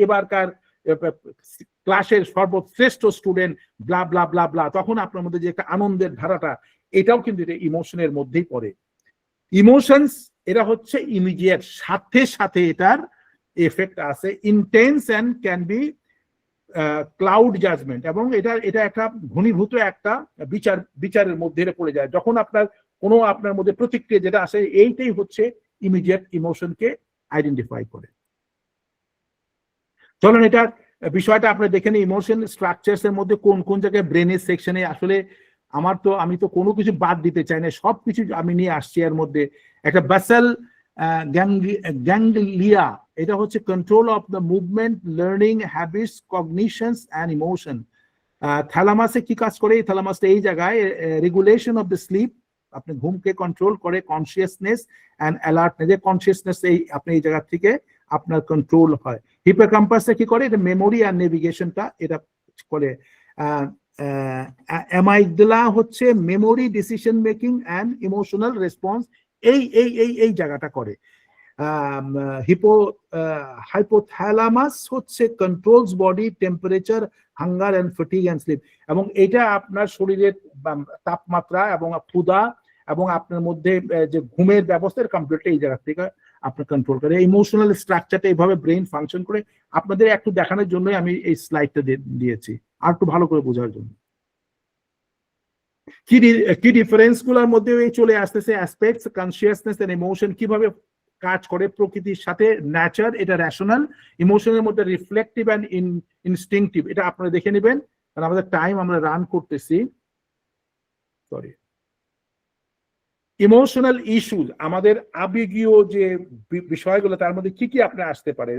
এবারকার ক্লাসের সর্বশ্রেষ্ঠ স্টুডেন্ট, ব্লা ব্লা ব্লা ব্লা, তখন আপনার মধ্যে যে একটা আনন্দের ধারাটা, এটাও কিন্তু এটা ইমোশনের মধ্যেই পড়ে। ইমোশনস এরা হচ্ছে ইমিডিয়েট, সাথে সাথে এটার এফেক্ট আছে, intense and can be cloud judgement, এবং এটা একটা ঘনীভূত একটা বিচারের মধ্যে পড়ে যায়। যখন আপনার মধ্যে প্রতিক্রিয়া যেটা আসে, এইটাই হচ্ছে ইমিডিয়েট ইমোশনকে আইডেন্টিফাই করে। চলুন এটা বিষয়টা আপনারা দেখেন, ইমোশন স্ট্রাকচারস এর মধ্যে কোন কোন জায়গায় ব্রেনের সেকশনে, আসলে আমি তো কোনো কিছু বাদ দিতে চাই না, সবকিছু আমি নিয়ে আসছি। এর মধ্যে একটা বাসাল গ্যাংলিয়া, এটা হচ্ছে control of the movement, learning, habits, cognitions and emotion. থ্যালামাসে কি কাজ করে? এই থ্যালামাসটা এই জায়গায় রেগুলেশন অফ দ্য স্লিপ, আপনি ঘুমকে কন্ট্রোল করে, কনসিয়াসনেস অ্যান্ড অ্যালার্টনেস, যে কনসিয়াসনেস আপনি এই জায়গা থেকে আপনার কন্ট্রোল হয়। হিপোক্যাম্পাসে কি করে? এটা মেমোরি আর নেভিগেশনটা এটা করে। অ্যামাইগডালা হচ্ছে memory, decision making and emotional response, এই জায়গাটা করে। হাইপোথ্যালামাস হচ্ছে controls body temperature, hunger and fatigue and sleep, এবং এটা আপনার শরীরের তাপমাত্রা এবং ক্ষুধা এবং আপনার মধ্যে যে ঘুমের ব্যবস্থার কমপ্লিটটা এই জায়গা থেকে আপনার কন্ট্রোল করে। ইমোশনাল স্ট্রাকচারটা এইভাবে ব্রেন ফাংশন করে। আপনাদের একটু দেখানোর জন্যই আমি এই স্লাইডটা দিয়েছি, আর একটু ভালো করে বোঝার জন্য। কি ডিফারেন্স গুলোর মধ্যে চলে আসতেছে, অ্যাসপেক্টস, কনসিয়াসনেস এন্ড ইমোশন কিভাবে কাজ করে প্রকৃতির সাথে, ন্যাচার এটা রেশনাল, ইমোশনের মধ্যে রিফ্লেকটিভ অ্যান্ড ইনস্টিংটিভ। এটা আপনারা দেখে নেবেন, কারণ আমাদের টাইম আমরা রান করতেছি। সরি, ইমোশনাল ইস্যুজ, আমাদের আবেগীয় যে বিষয়গুলো, তার মধ্যে কি কি আপনার আসতে পারে?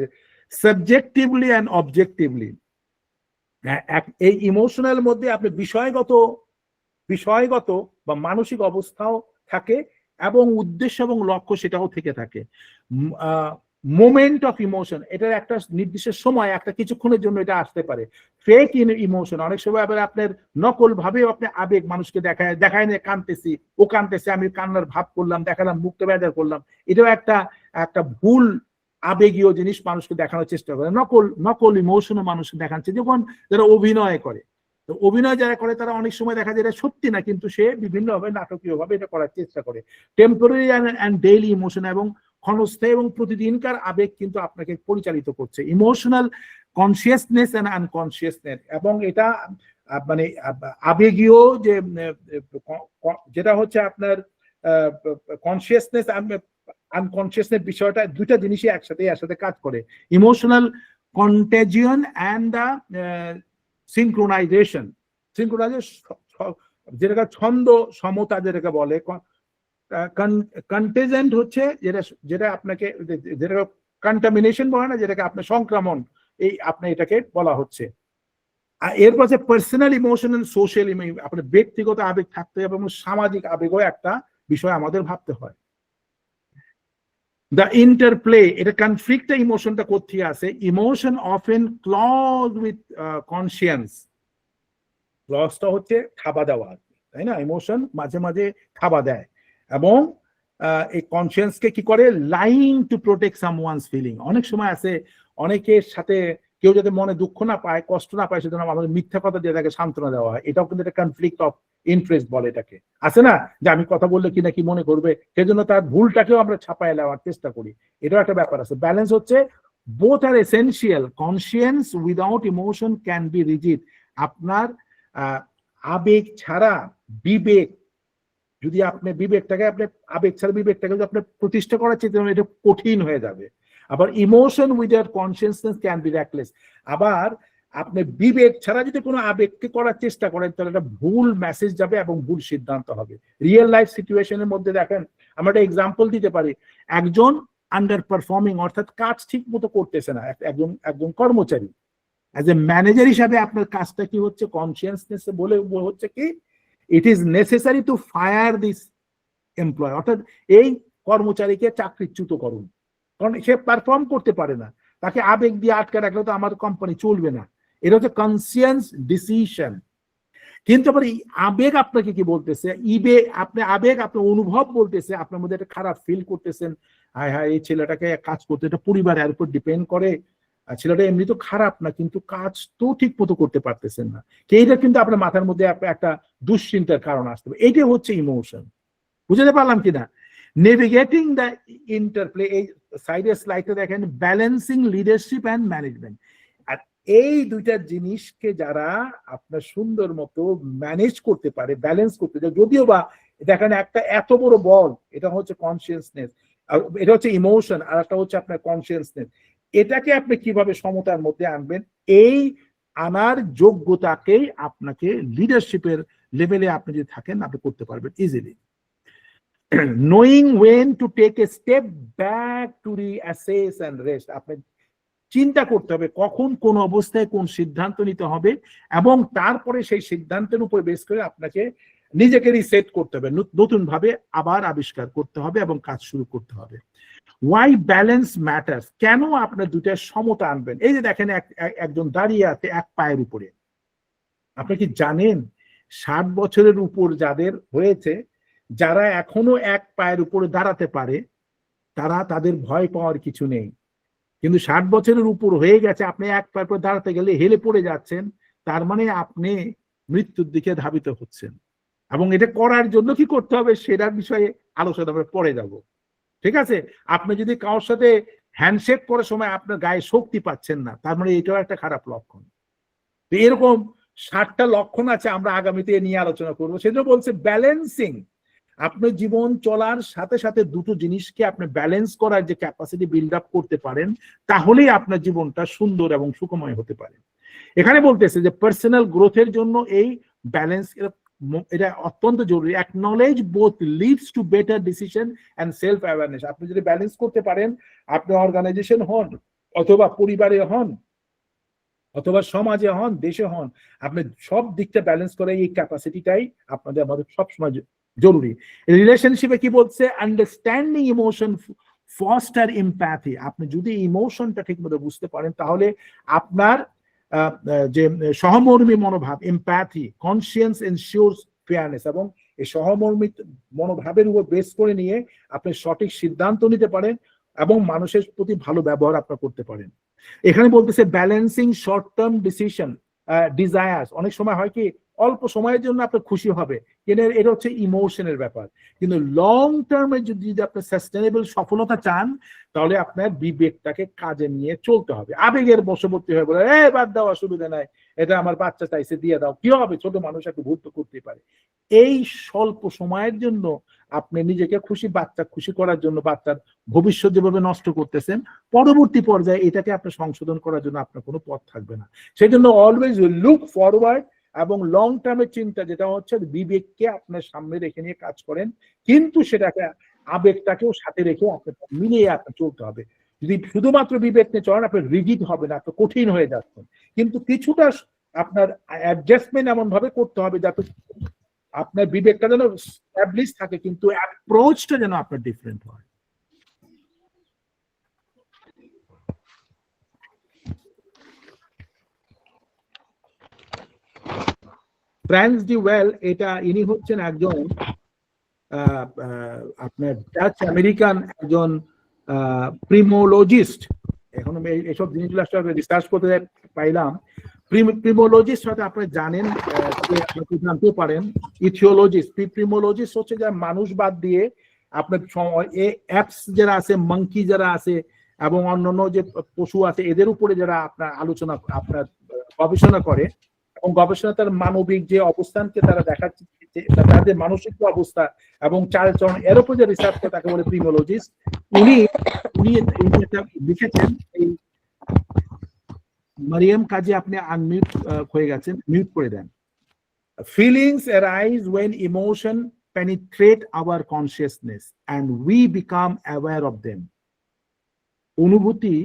সাবজেক্টিভলি অ্যান্ড অবজেক্টিভলি। এই ইমোশনাল মধ্যে আপনি বিষয়গত বা মানসিক অবস্থাও থাকে, এবং উদ্দেশ্য এবং লক্ষ্য সেটাও থেকে থাকে। মোমেন্ট অফ ইমোশন, এটার একটা নির্দিষ্ট সময়, একটা কিছুক্ষণের জন্য এটা আসতে পারে। ফেক ইমোশন, অনেক সময় আবার আপনার নকল ভাবে আপনি আবেগ মানুষকে দেখায় না, কাঁদতেছি, ও কাঁদতেছে, আমি কান্নার ভাব করলাম, দেখালাম, মুখটা বেজার করলাম, এটাও একটা ভুল আবেগীয় জিনিস মানুষকে দেখানোর চেষ্টা করে। নকল ইমোশনও মানুষকে দেখাচ্ছে, যখন যারা অভিনয় করে। তো অভিনয় যারা করে তারা অনেক সময় দেখা যায় এটা সত্যি না, কিন্তু সে বিভিন্নভাবে নাটকীয় ভাবে এটা করার চেষ্টা করে। টেম্পোরারি অ্যান্ড ডেইলি ইমোশন এবং ক্ষণস্থায়ী এবং প্রতিদিনকার আবেগ কিন্তু আপনাকে পরিচালিত করছে। ইমোশনাল কনসিয়াসনেস অ্যান্ড আনকনসিয়াসনেস, এবং এটা মানে আবেগীয় যে যেটা হচ্ছে আপনার কনসিয়াসনেস আনকনসিয়াসনেস বিষয়টা, দুইটা জিনিসই একসাথে কাজ করে। ইমোশনাল কন্টেজিয়ন অ্যান্ড দ্য সিনক্রোনাইজেশন, যেটাকে ছন্দ সমতা যেটাকে বলে। কন্টেজেন্ট হচ্ছে যেটা আপনাকে, যেটা কন্টামিনেশন বলে না, যেটাকে আপনার সংক্রমণ, এই আপনি এটাকে বলা হচ্ছে। আর এর পাশে পার্সোনাল ইমোশন এন্ড সোশ্যাল, আপনার ব্যক্তিগত আবেগ থাকতে হবে এবং সামাজিক আবেগও একটা বিষয় আমাদের ভাবতে হয়। দ্য ইন্টারপ্লে, এটা কনফ্লিক্ট ইমোশনটা কোথায় আছে? Emotion often clash with conscience. ক্লজটা হচ্ছে থাবা দেওয়া, তাই না? ইমোশন মাঝে মাঝে থাবা দেয়, এবং এই কনসিয়েন্সকে কি করে? Lying to protect someone's feeling. অনেক সময় আছে অনেকের সাথে কেউ যাতে মনে দুঃখ না পায়, কষ্ট না পায়, সেজন্য আমাদের মিথ্যা কথা দিয়ে তাকে সান্ত্বনা দেওয়া হয়। এটাও কিন্তু একটা কনফ্লিক্ট অফ ইন্টারেস্ট বলে এটাকে, আছে না? যে আমি কথা বললে কি না কি মনে করবে, সেজন্য তার ভুলটাকেও আমরা ছাপায় নেওয়ার চেষ্টা করি। এটাও একটা ব্যাপার আছে। ব্যালেন্স হচ্ছে both are essential. Conscience without emotion can be rigid. আপনার আবেগ ছাড়া বিবেক, যদি আপনি বিবেকটাকে, আপনি আবেগ ছাড়া বিবেকটাকে যদি আপনি প্রতিষ্ঠা করার চেষ্টা করেন, এটা কঠিন হয়ে যাবে। আবার emotion without consciousness can be reckless. আবার আপনি বিবেক ছাড়া যদি কোনো আবেগকে করার চেষ্টা করেন, তাহলে একটা ভুল মেসেজ যাবে এবং ভুল সিদ্ধান্ত হবে। রিয়েল লাইফ সিচুয়েশনের মধ্যে দেখেন, আমরা একটা এক্সাম্পল দিতে পারি। একজন আন্ডার পারফর্মিং, অর্থাৎ কাজ ঠিক মতো করতেছে না, একজন কর্মচারী, অ্যাজ এ ম্যানেজার হিসাবে আপনার কাজটা কি হচ্ছে? কনসিয়াসনেস বলে হচ্ছে কি, it is necessary to fire this employ, অর্থাৎ এই কর্মচারীকে চাকরিচ্যুত করুন, কারণ সে পারফর্ম করতে পারে না। তাকে আবেগ দিয়ে আটকে রাখলে তো আমার কোম্পানি চলবে না। এটা হচ্ছে কনসিয়াস ডিসিশন। কিন্তু আবার এই আবেগ আপনাকে কি বলতেছে? আবেগ আপনার অনুভব বলতেছে, আপনার মধ্যে একটা খারাপ ফিল করতেছেন, হায় হায় এই ছেলেটাকে কাজ করতে, এটা পরিবারের উপর ডিপেন্ড করে, ছেলেটা এমনি তো খারাপ না, কিন্তু কাজ তো ঠিক মতো করতে পারতেছেন না। এইটা কিন্তু আপনার মাথার মধ্যে একটা দুশ্চিন্তার কারণ আসতে হবে। এইটা হচ্ছে ইমোশন। বুঝতে পারলাম কিনা? নেভিগেটিং দ্য ইন্টারপ্লে, এই সাইডের স্লাইডে দেখেন, ব্যালেন্সিং লিডারশিপ অ্যান্ড ম্যানেজমেন্ট। আর এই দুইটা জিনিসকে যারা আপনার সুন্দর মতো ম্যানেজ করতে পারে, ব্যালেন্স করতে পারে, যদিও বা দেখেন একটা এত বড় বল, এটা হচ্ছে কনসিয়াসনেস, এটা হচ্ছে ইমোশন, আর একটা হচ্ছে আপনার কনসিয়াসনেস। এটাকে আপনি কিভাবে সমতার মধ্যে আনবেন, এই আনার যোগ্যতাকেই আপনাকে লিডারশিপের লেভেলে আপনি যদি থাকেন, আপনি করতে পারবেন easily. knowing when to take a step back to reassess and rest, আপনি চিন্তা করতে হবে কখন কোন অবস্থায় কোন সিদ্ধান্ত নিতে হবে, এবং তারপরে সেই সিদ্ধান্তের উপর বেস করে আপনাকে নিজেকে রিসেট করতে হবে, নতুন ভাবে আবার আবিষ্কার করতে হবে এবং কাজ শুরু করতে হবে। ওয়াই ব্যালেন্স ম্যাটার্স, কেন আপনার দুইটা সমতা আনবেন? এই যে দেখেন একজন দাঁড়িয়ে আছে এক পায়ের উপরে। আপনি কি জানেন 60 বছরের উপর যাদের হয়েছে, যারা এখনো এক পায়ের উপরে দাঁড়াতে পারে, তাদের ভয় পাওয়ার কিছু নেই। কিন্তু 60 বছরের উপর হয়ে গেছে, আপনি এক পায়ের উপরে দাঁড়াতে গেলে হেলে পড়ে যাচ্ছেন, তার মানে আপনি মৃত্যুর দিকে ধাবিত হচ্ছেন। এবং এটা করার জন্য কি করতে হবে সেটার বিষয়ে আলোচনা আমরা পরে যাব, ঠিক আছে? আপনি যদি কারোর সাথে হ্যান্ডশেক করার সময় আপনার গায়ে শক্তি পাচ্ছেন না, তার মানে এটাও একটা খারাপ লক্ষণ। তো এরকম 60টা লক্ষণ আছে, আমরা আগামীতে নিয়ে আলোচনা করবো। সেজন্য বলছে ব্যালেন্সিং, আপনার জীবন চলার সাথে সাথে দুটো জিনিসকে আপনি ব্যালেন্স করার যে ক্যাপাসিটি বিল্ড আপ করতে পারেন, তাহলেই আপনার জীবনটা সুন্দর এবং সুখময় হতে পারে। এখানে বলতেছে যে পার্সোনাল গ্রোথের জন্য এই ব্যালেন্স এটা অত্যন্ত জরুরি। Acknowledge both leads to better decision and self awareness. আপনি যদি ব্যালেন্স করতে পারেন, আপনি অর্গানাইজেশন হন অথবা পরিবারে হন অথবা সমাজে হন, দেশে হন, আপনি সব দিকটা ব্যালেন্স করে এই ক্যাপাসিটিটাই আমাদের সবসময় জরুরি। রিলেশনশিপে কি বলছে? Understanding emotion foster empathy. আপনি যদি ইমোশনটা ঠিক মতো বুঝতে পারেন, তাহলে আপনার যে সহমর্মী মনোভাব, এমপ্যাথি, কনসিয়েন্স এনশিওরস ফেয়ারনেস, এবং এই সহমর্মী মনোভাবের উপর বেস করে নিয়ে আপনি সঠিক সিদ্ধান্ত নিতে পারেন এবং মানুষের প্রতি ভালো ব্যবহার আপনার করতে পারেন। এখানে বলতেছে balancing short term decision desires. অনেক সময় হয় কি, অল্প সময়ের জন্য আপনার খুশি হবে, কিন্তু এটা হচ্ছে ইমোশনের ব্যাপার। কিন্তু লং টার্মে যদি আপনি সাস্টেনেবল সফলতা চান, তাহলে আপনার বিবেকটাকে কাজে নিয়ে চলতে হবে। আবেগের বশবর্তী হয়ে বলে বাদ দাও, অসুবিধা নাই, এটা আমার বাচ্চা চাইছে দিয়ে দাও, কি হবে, ছোট মানুষ একটু ভুল তো করতেই পারে। এই স্বল্প সময়ের জন্য আপনি নিজেকে খুশি, বাচ্চা খুশি করার জন্য বাচ্চার ভবিষ্যৎ যেভাবে নষ্ট করতেছেন, পরবর্তী পর্যায়ে এটাকে আপনি সংশোধন করার জন্য আপনার কোনো পথ থাকবে না। সেই জন্য অলওয়েজ লুক ফরওয়ার্ড এবং লং টার্মের চিন্তা, যেটা হচ্ছে বিবেককে আপনার সামনে রেখে নিয়ে কাজ করেন, কিন্তু সেটাকে আবেগটাকেও সাথে রেখে আপনাকে মিলিয়ে আপনার চলতে হবে। যদি শুধুমাত্র বিবেক নিয়ে চলেন, আপনি রিজিড হবে না, আপনি কঠিন হয়ে যাচ্ছেন। কিন্তু কিছুটা আপনার অ্যাডজাস্টমেন্ট এমন ভাবে করতে হবে যাতে আপনার বিবেকটা যেন এস্টাবলিশ থাকে, কিন্তু অ্যাপ্রোচটা যেন আপনার ডিফারেন্ট হয়। ফ্রান্স ডি ওয়েল, এটা ইনি হচ্ছেন একজন আপনার ডাচ আমেরিকান একজন প্রিমোলজিস্ট। এখন এইসব জিনিসগুলো আসলে রিসার্চ করতে পাইলাম। প্রিমোলজিস্ট হয়তো আপনি জানেন, জানতে পারেন। ইথিওলজিস্ট, প্রিমোলজিস্ট হচ্ছে যারা মানুষ বাদ দিয়ে আপনার অ্যাপস যারা আছে, মাঙ্কি যারা আছে এবং অন্যান্য যে পশু আছে, এদের উপরে যারা আপনার আলোচনা, আপনার গবেষণা করে এবং গবেষণা তার মানবিক যে অবস্থানকে তারা দেখাচ্ছে, তাদের মানসিক অবস্থা এবং চালচলন, এর উপর যে রিসার্চ করে তাকে বলে প্রিমোলজিস্ট। উনি লিখেছেন, এই মারিয়াম কাজী, আপনি আনমিউট হয়ে গেছেন, মিউট করে দেন। Feelings arise when emotion penetrate our consciousness and we become aware of them. অনুভূতি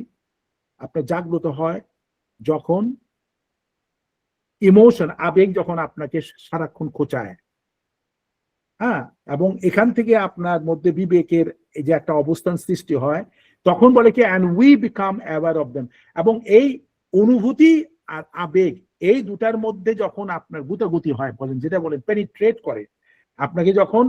আপনার জাগ্রত হয় যখন ইমোশন, আবেগ যখন আপনাকে সারাক্ষণ খোঁচায়, হ্যাঁ, এবং এখান থেকে আপনার মধ্যে বিবেকের এই যে একটা অবস্থান সৃষ্টি হয়, তখন বলে কি and we become aware of them। এবং এই অনুভূতি আর আবেগ, এই দুটার মধ্যে যখন আপনার গুতাগুতি হয়, বলেন যেটা বলেন পেনিট্রেট করে, আপনাকে যখন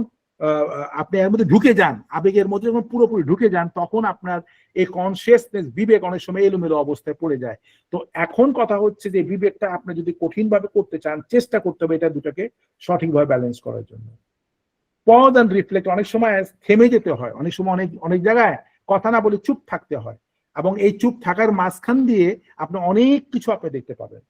আপনি এর মধ্যে ঢুকে যান, আবেগের মধ্যে যখন পুরোপুরি ঢুকে যান, তখন আপনার এই কনসিয়াসনেস, বিবেক অনেক সময় এলোমেলো অবস্থায় পড়ে যায়। তো এখন কথা হচ্ছে যে বিবেকটা আপনি যদি কঠিন ভাবে করতে চান, চেষ্টা করতে হবে এটা দুটাকে সঠিকভাবে ব্যালেন্স করার জন্য। পজ এন্ড রিফ্লেক্ট, অনেক সময় থেমে যেতে হয়, অনেক সময় অনেক জায়গায় কথা না বলে চুপ থাকতে হয়, এবং এই চুপ থাকার মাঝখান দিয়ে আপনি অনেক কিছু আপনি দেখতে পাবেন,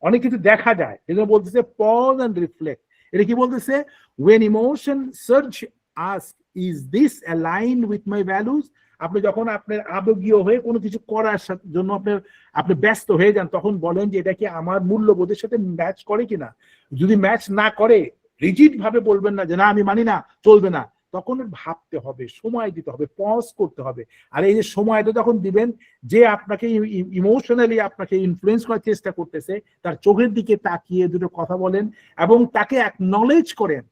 অনেক কিছু দেখা যায়। এজন্য বলতেছে পজ এন্ড রিফ্লেক্ট। এটা কি বলতেছে? when emotion surge ask is this aligned with my values। আপনি যখন আপনার আবেগীয় হয়ে কোনো কিছু করার জন্য আপনি ব্যস্ত হয়ে যান, তখন বলেন যে এটা কি আমার মূল্যবোধের সাথে ম্যাচ করে কিনা। যদি ম্যাচ না করে, রিজিড ভাবে বলবেন না যে না আমি মানি না, চলবে না, তখন ভাবতে হবে, সময় দিতে হবে, পজ করতে হবে। আর এই যে সময়টা যখন দিবেন, যে আপনাকে ইমোশনালি আপনাকে ইনফ্লুয়েন্স করার চেষ্টা করতেছে, তার চোখের দিকে তাকিয়ে দুটো কথা বলেন এবং তাকে অ্যাকনলেজ করেন।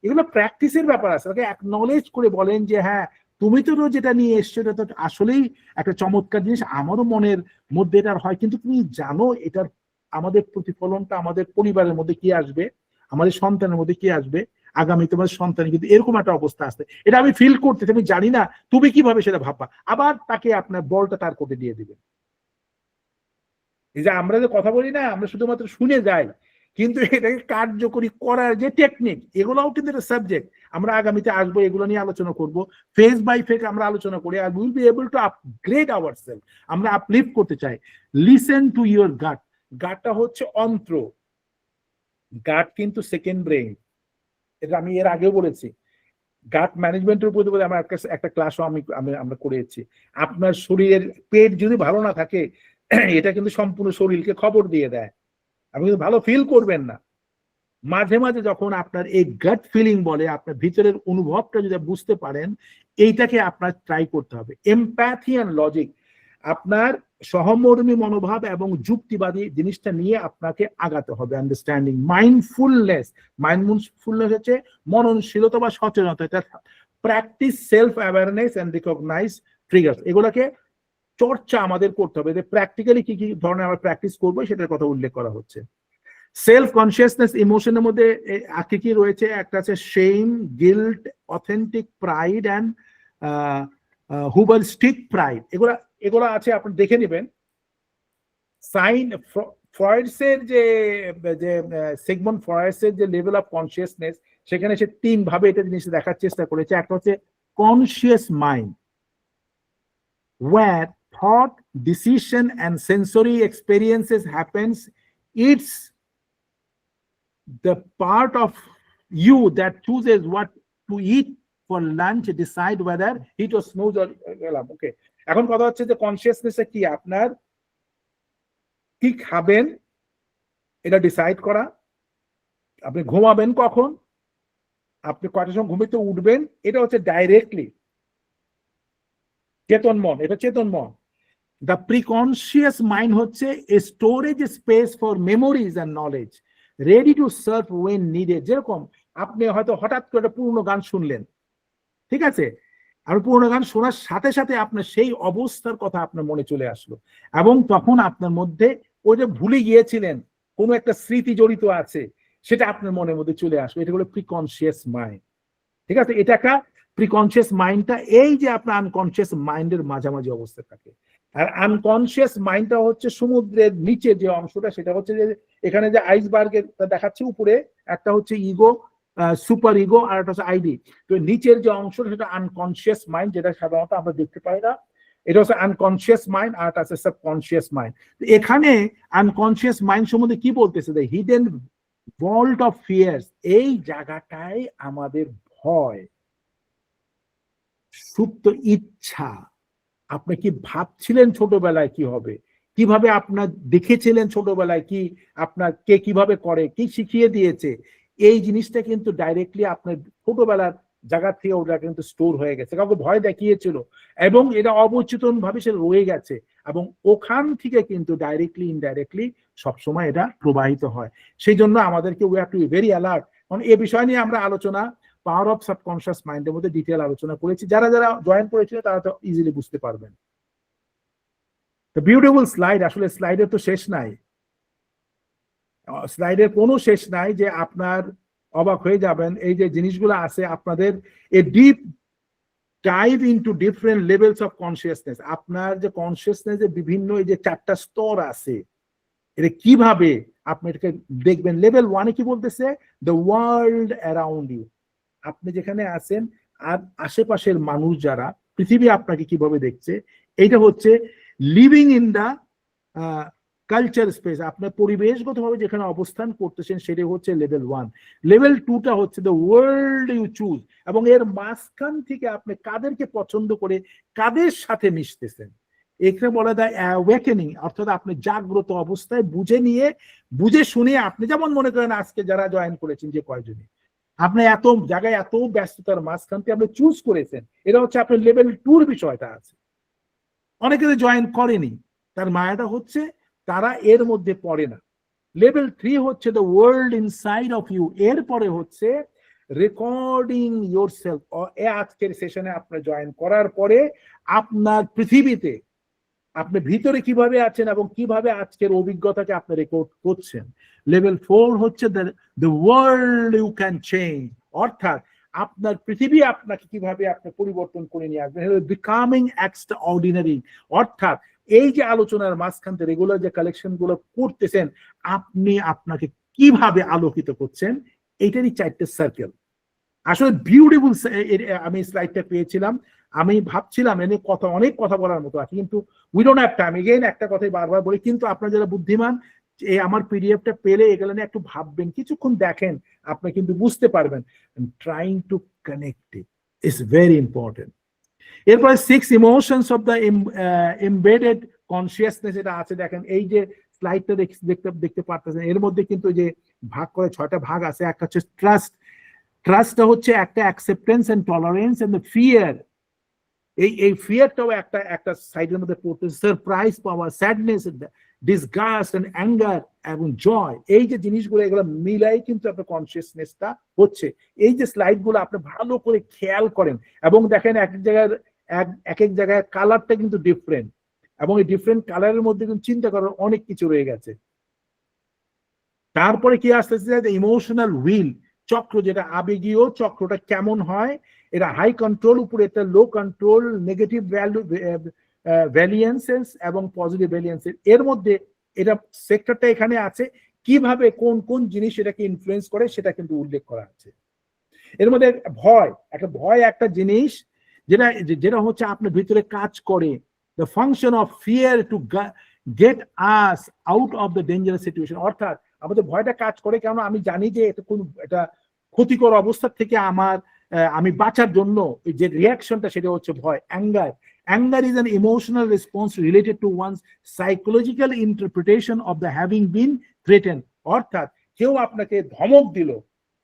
এগুলো প্র্যাকটিসের ব্যাপার আছে, তাকে অ্যাকনলেজ করে বলেন যে হ্যাঁ, তুমি তো যেটা নিয়ে এসছো এটা তো আসলেই একটা চমৎকার জিনিস, আমারও মনের মধ্যে এটা হয়, কিন্তু তুমি জানো এটার আমাদের প্রতিফলনটা আমাদের পরিবারের মধ্যে কি আসবে, আমাদের সন্তানের মধ্যে কি আসবে, আগামী তোমার সন্তান কিন্তু এরকম একটা অবস্থা আসবে, এটা আমি ফিল করতে, আমি জানি না তুমি কিভাবে সেটা ভাববা। আবার তাকে আপনার বলটা তার কোটে দিয়ে দিবেন। এই যে আমরা যে কথা বলি না, আমরা শুধুমাত্র শুনে যাই, কিন্তু এটাকে কার্যকরী করার যে টেকনিক, এগুলোও কিন্তু একটা সাবজেক্ট। আমরা আগামীতে আসবো, এগুলো নিয়ে আলোচনা করব, ফেস বাই ফেস আমরা আলোচনা করি, আর will be able to upgrade ourself. আমরা আপলিফট করতে চাই। Listen to your gut. গাটটা হচ্ছে অন্ত্র, গাট কিন্তু সেকেন্ড ব্রেইন, এটা আমি এর আগেও বলেছি। গাট ম্যানেজমেন্টের উপর আমরা একটা ক্লাসও আমরা করেছি। আপনার শরীরের পেট যদি ভালো না থাকে এটা কিন্তু সম্পূর্ণ শরীরকে খবর দিয়ে দেয়, আপনি কিন্তু ভালো ফিল করবেন না। মাঝে মাঝে যখন আপনার এই গাট ফিলিং বলে, আপনার ভিতরের অনুভবটা যদি বুঝতে পারেন, এইটাকে আপনার ট্রাই করতে হবে। এমপ্যাথি অ্যান্ড লজিক, আপনার সহমর্মী মনোভাব এবং যুক্তিবাদী জিনিসটা নিয়ে আপনাকে আগাতে হবে। আন্ডারস্ট্যান্ডিং, মাইন্ডফুলনেস, মাইন্ডফুলনেস হচ্ছে মননশীলতা বা সচেতনতা, এটা practise self awareness and recognise triggers, এগুলোকে চর্চা আমাদের করতে হবে। প্র্যাকটিক্যালি কি কি ধরনের আমরা প্র্যাকটিস করবো সেটার কথা উল্লেখ করা হচ্ছে। সেলফ কনসিয়াসনেস ইমোশনের মধ্যে কি কি রয়েছে, একটা আছে shame, guilt, authentic pride and hubristic pride, এগুলো আছে, আপনি দেখে নেবেন। সাইন ফ্রয়েডসের যে সিগমন্ড ফ্রয়েডসের যে লেভেল অফ কনসিয়াসনেস, সেখানে সে 3 ভাবে এটা জিনিসটা দেখার চেষ্টা করেছে। একটা হচ্ছে conscious mind, where thought, decision and sensory experiences happens. It's the part of you that chooses what to eat for lunch, decide whether eat or snooze or alarm. Okay, এখন কথা হচ্ছে যে কনসিয়াসনেস কি, আপনার কি খাবেন এটা ডিসাইড করা, আপনি ঘুমাবেন কখন, আপনি কয়টার সময় ঘুমিতে উঠবেন, এটা হচ্ছে ডাইরেক্টলি চেতন মন, এটা চেতন মন। দ্য প্রিকনসিয়াস মাইন্ড হচ্ছে a storage space for memories and knowledge, ready to serve when needed. যেরকম আপনি হয়তো হঠাৎ করে একটা পুরনো গান শুনলেন, ঠিক আছে, আর পুরনো গান শোনার সাথে সাথে আপনার সেই অবস্থার কথা আপনার মনে চলে আসলো, এবং তখন আপনার মধ্যে ওই যে ভুলে গিয়েছিলেন কোনো একটা স্মৃতি জড়িত আছে, সেটা আপনার মনের মধ্যে চলে আসলো। এটা হলো প্রিকনসিয়াস মাইন্ড, ঠিক আছে। এটা একটা প্রিকনসিয়াস মাইন্ডটা এই যে আপনার আনকনসিয়াস মাইন্ডের মাঝামাঝি অবস্থা থাকে। আর আনকনসিয়াস মাইন্ডটা হচ্ছে সমুদ্রের নিচে যে অংশটা, সেটা হচ্ছে যে এখানে যে আইসবার্গের দেখাচ্ছে উপরে একটা হচ্ছে ইগো, সুপার ইগো, আর একটা হচ্ছে আইডি। তো নিচের যে অংশটা সেটা আনকনসিয়াস মাইন্ড, যেটা সাধারণত আমরা দেখতে পাই না, এটা হচ্ছে আনকনসিয়াস মাইন্ড, আর একটা আছে সাবকনসিয়াস মাইন্ড। এখানে আনকনসিয়াস মাইন্ড সম্বন্ধে কি বলতেছে, the hidden vault of fears, এই জায়গাটায় আমাদের ভয়, সুপ্ত ইচ্ছা, আপনি কি ভাবছিলেন ছোটবেলায় কি হবে, কিভাবে আপনার দেখেছিলেন ছোটবেলায়, কি আপনার কে কিভাবে করে, কি শিখিয়ে দিয়েছে, এই জিনিসটা কিন্তু ডাইরেক্টলি আপনার ছোটবেলার জায়গা থেকে ওটা কিন্তু স্টোর হয়ে গেছে, কাউকে ভয় দেখিয়েছিল এবং এটা অবচেতন ভাবে সে রয়ে গেছে, এবং ওখান থেকে কিন্তু ডাইরেক্টলি ইনডাইরেক্টলি সবসময় এটা প্রবাহিত হয়। সেই জন্য আমাদেরকে we have to be very alert. কারণ এই বিষয় নিয়ে আমরা আলোচনা পাওয়ার অফ সাবকনশিয়াস মাইন্ডের মধ্যে ডিটেল আলোচনা করেছি, যারা যারা জয়েন করেছিল তারা তো ইজিলি বুঝতে পারবেন। বিউটিফুল স্লাইড, আসলে স্লাইডের তো শেষ নাই, স্লাইডের কোনো শেষ নাই, যে আপনার অবাক হয়ে যাবেন এই যে জিনিসগুলো আছে। আপনাদের a deep dive into different levels of consciousness, আপনার যে কনসিয়াসনেস এর বিভিন্ন এই যে 4টা স্তর আছে, এটা কিভাবে আপনি এটাকে দেখবেন। লেভেল 1-এ কি বলতেছে, দ্য ওয়ার্ল্ড অ্যারাউন্ড ইউ, আপনি যেখানে আছেন আর আশেপাশের মানুষ যারা, পৃথিবী আপনাকে কিভাবে দেখছে, এইটা হচ্ছে living in the culture space, আপনার পরিবেশগতভাবে যেখানে অবস্থান করতেছেন সেটা হচ্ছে লেভেল 1। লেভেল 2টা হচ্ছে দ্য ওয়ার্ল্ড ইউ চুজ, এবং এর মাঝখান থেকে আপনি কাদেরকে পছন্দ করে কাদের সাথে মিশতেছেন, এখানে বলা যায় অ্যাওয়েকেনিং, অর্থাৎ আপনি জাগ্রত অবস্থায় বুঝে শুনে, আপনি যেমন মনে করেন আজকে যারা জয়েন করেছেন যে কয়জনে, আপনি এত জায়গায় এত ব্যস্ততার মাঝখান থেকে আপনি চুজ করেছেন, এটা হচ্ছে আপনার লেভেল 2-র বিষয়টা আছে। অনেকে জয়েন করেনি, তার মায়াটা হচ্ছে তারা এর মধ্যে পড়ে না। লেভেল 3 হচ্ছে the world inside of you, এরপরে হচ্ছে রেকর্ডিং ইয়োরসেলফ। আজকের সেশনে আপনি জয়েন করার পরে আপনার পৃথিবীতে আপনি ভিতরে কিভাবে আছেন এবং কিভাবে আজকের অভিজ্ঞতাকে আপনি রেকর্ড করছেন। লেভেল 4 হচ্ছে the world you can change, অর্থাৎ আপনার পৃথিবী আপনাকে কিভাবে আপনি পরিবর্তন করে নিয়ে আসবেন, বিকামিং এক্সট্রাঅর্ডিনারি, অর্থাৎ এই যে আলোচনার মাঝখান থেকে রেগুলার যে কালেকশন গুলো করতেছেন, আপনি আপনাকে কিভাবে আলোকিত করছেন, এইটারই 4টে সার্কেল। আসলে বিউটিফুল, আমি স্লাইডটা পেয়েছিলাম, আমি ভাবছিলাম এনে অনেক কথা বলার মতো আছে, কিন্তু we don't have time. Again একটা কথাই বারবার বলি, কিন্তু আপনারা যারা বুদ্ধিমান, এই আমার পিডিএফটা পেলে এগুলো নিয়ে একটু ভাববেন, কিছুক্ষণ দেখেন, আপনি কিন্তু বুঝতে পারবেন। Trying to connect it, It's very important. এরপরে 6 emotions of the embedded consciousness এটা আছে, দেখেন এই যে স্লাইডটা দেখতে পারতেছেন, এর মধ্যে কিন্তু যে ভাগ করে 6টা ভাগ আছে। একটা হচ্ছে ট্রাস্ট, ট্রাস্টটা হচ্ছে একটা acceptance and tolerance and the fear, এই ফিয়ারটাও একটা সাইডের মধ্যে পড়তেছে। সারপ্রাইজ পাওয়া, স্যাডনেস, ডিসগাস্ট এন্ড অ্যাঙ্গার এবং জয়, এই যে জিনিসগুলো এগুলো মিলাই কিন্তু আপনার কনসিয়াসনেসটা হচ্ছে। এই যে স্লাইডগুলো আপনি ভালো করে খেয়াল করেন এবং দেখেন এক এক জায়গায় কালারটা কিন্তু ডিফারেন্ট, এবং এই ডিফারেন্ট কালারের মধ্যে কিন্তু চিন্তা করার অনেক কিছু রয়ে গেছে। তারপরে কি আসতেছে, ইমোশনাল হুইল চক্র, যেটা আবেগীয় চক্রটা কেমন হয়, এটা হাই কন্ট্রোল, উপরে এটা লো কন্ট্রোল, নেগেটিভ ভ্যালু ভ্যালিয়েন্সেস এবং পজিটিভ ভ্যালিয়েন্সেস, এর মধ্যে এটা সেক্টরটা এখানে আছে, কিভাবে কোন কোন জিনিস এটাকে ইনফ্লুয়েন্স করে সেটা কিন্তু উল্লেখ করা আছে। এর মধ্যে ভয় একটা জিনিস যেটা হচ্ছে আপনার ভিতরে কাজ করে, the function of fear to get us out of the dangerous situation, অর্থাৎ আমাদের ভয়টা কাজ করে কেন, আমি জানি যে এটা ক্ষতিকর অবস্থা থেকে আমি বাঁচার জন্য যে রিয়াকশনটা সেটা হচ্ছে ভয়। Anger is an emotional response related to one's psychological interpretation of the having been threatened, অর্থাৎ কেউ আপনাকে ধমক দিল,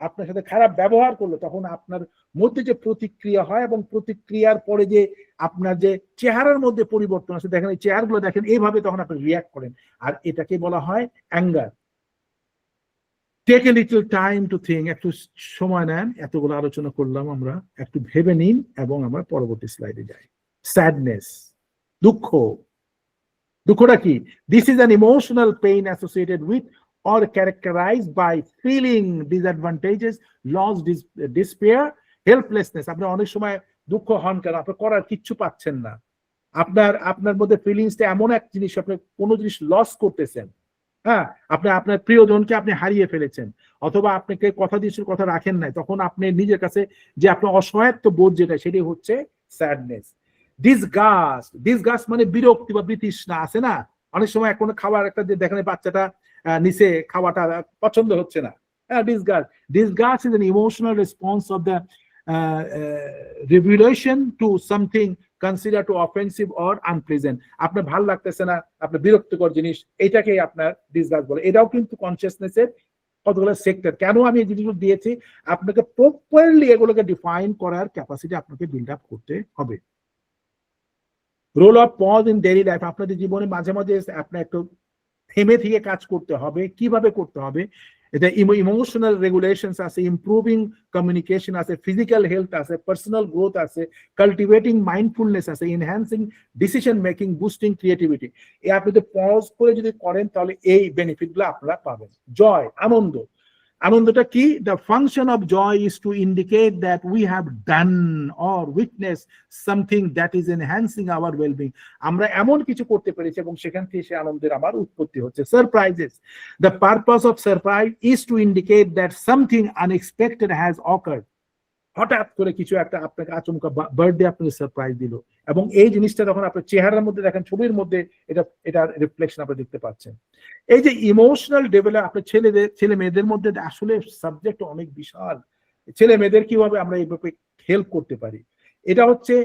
আপনার সাথে খারাপ ব্যবহার করলো, তখন আপনার মধ্যে যে প্রতিক্রিয়া হয় এবং প্রতিক্রিয়ার পরে যে আপনার যে চেহারার মধ্যে পরিবর্তন আছে, দেখেন এই চেহারাগুলো দেখেন, এইভাবে তখন আপনি রিয়াক্ট করেন, আর এটাকে বলা হয় anger. Take a little time to think, একটু সময় নেন, এতগুলো আলোচনা করলাম, আমরা একটু ভেবে নিন এবং আমরা পরবর্তী স্লাইডে যাই। স্যাডনেস, দুঃখটা কি? This is an emotional pain associated with or characterized by feeling disadvantages, loss, despair, helplessness. আপনি অনেক সময় দুঃখ হন কেন, আপনি করার কিচ্ছু পাচ্ছেন না, আপনার মধ্যে ফিলিংসটা এমন এক জিনিস, আপনি কোনো জিনিস লস করতেছেন, হ্যাঁ, আপনার প্রিয়জনকে আপনি হারিয়ে ফেলেছেন, অথবা আপনাকে কথা দিয়েছেন, কথা রাখেন নাই, তখন আপনি নিজের কাছে যে আপনার অসহায়ত্ব বোধ যেটা, সেটি হচ্ছে স্যাডনেস। ডিসগাস্ট মানে বিরক্তি বা বিতৃষ্ণা আছে না, অনেক সময় কোনো খাবার একটা যে দেখেন বাচ্চাটা নিচে খাওয়াটা পছন্দ হচ্ছে না, disgust is an emotional response of the revelation to something considered to offensive or unpleasant, আপনার ভালো লাগতেছে না, আপনার বিরক্তিকর জিনিস, এটাকেই আপনার disgust বলে। এটাও কিন্তু কনসিয়াসনেসের কতগুলো সেক্টর। কেন আমি এই জিনিসগুলো দিয়েছি, আপনাকে প্রপারলি এগুলোকে ডিফাইন করার ক্যাপাসিটি আপনাকে বিল্ড আপ করতে হবে। Role of pause in daily life, আপনাদের জীবনে মাঝে মাঝে আপনার একটু থেমে থেকে কাজ করতে হবে। কিভাবে করতে হবে? এটা ইমোশনাল রেগুলেশনস আছে, ইমপ্রুভিং কমিউনিকেশন আছে, ফিজিক্যাল হেলথ আছে, পার্সোনাল গ্রোথ আছে, কাল্টিভেটিং মাইন্ডফুলনেস আছে, enhancing decision making, boosting creativity. এই আপনি যদি পজ করে যদি করেন তাহলে এই বেনিফিটগুলো আপনারা পাবেন। জয়, আনন্দটা কি? The function of joy is to indicate that we have done or witness something that is enhancing our wellbeing, আমরা এমন কিছু করতে পেরেছি এবং সেখান থেকে সে আনন্দের আমার উৎপত্তি হচ্ছে। Surprises, the purpose of surprise is to indicate that something unexpected has occurred, হঠাৎ করে কিছু একটা আপনাকে আচমকা বার্থডে আপনাকে সারপ্রাইজ দিল, এবং এই জিনিসটা যখন আপনার চেহারার মধ্যে দেখেন, ছবির মধ্যে এটা রিফ্লেকশন আপনি দেখতে পাচ্ছেন। এই যে ইমোশনাল ডেভেলপ আপনার ছেলে মেয়েদের মধ্যে আসলে সাবজেক্ট অনেক বিশাল। ছেলে মেয়েদের কিভাবে আমরা এইভাবে হেল্প করতে পারি, এটা হচ্ছে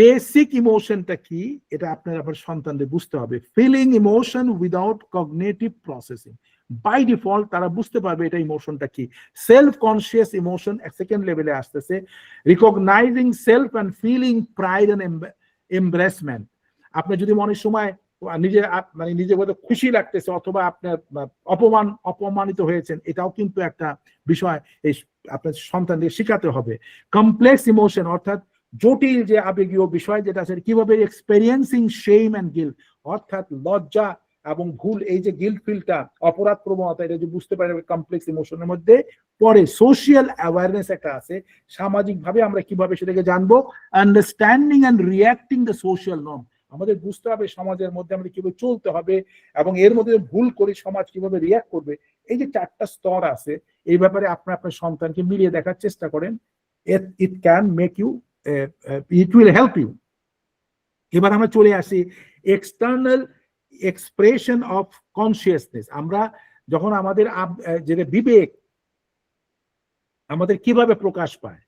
বেসিক ইমোশনটা কি, এটা আপনার সন্তানদের বুঝতে হবে। Feeling emotion without cognitive processing, by default তারা বুঝতে পারবে এটা ইমোশনটা কি। সেলফ কনসিয়াস ইমোশন সেকেন্ড লেভেলে আসতেছে। Recognizing self and feeling pride and embarrassment, আপনি যদি অনেক সময় নিজে বলতে খুশি লাগতেছে অথবা আপনার অপমানিত হয়েছেন, এটাও কিন্তু একটা বিষয় এই আপনার সন্তানদের শেখাতে হবে। কমপ্লেক্স ইমোশন অর্থাৎ জটিল যে আবেগীয় বিষয় যেটা আছে, কিভাবে এক্সপেরিয়েন্সিং শেম অ্যান্ড গিল্ট, অর্থাৎ লজ্জা এবং ভুল, এই যে গিল্ট ফিলটা, অপরাধ প্রবণতা, এটা যে বুঝতে পারি কমপ্লেক্স ইমোশনের মধ্যে পরে। সোশিয়াল অ্যাওয়ারনেস একটা আছে, সামাজিক ভাবে আমরা কিভাবে সেটাকে জানবো। Understanding and reacting the social norm, আমাদের বুঝতে হবে সমাজের মধ্যে আমাদের কিভাবে চলতে হবে এবং এর মধ্যে ভুল করি সমাজ কিভাবে রিয়াক্ট করবে। এই যে 4টা স্তর আছে, এই ব্যাপারে আপনার সন্তানকে মিলিয়ে দেখার চেষ্টা করেন। It can make you, it will help you. এবার আমরা চলে আসি এক্সটার্নাল এক্সপ্রেশন অফ কনসিয়াসনেস। আমরা যখন আমাদের যেটা বিবেক আমাদের কিভাবে প্রকাশ পায়,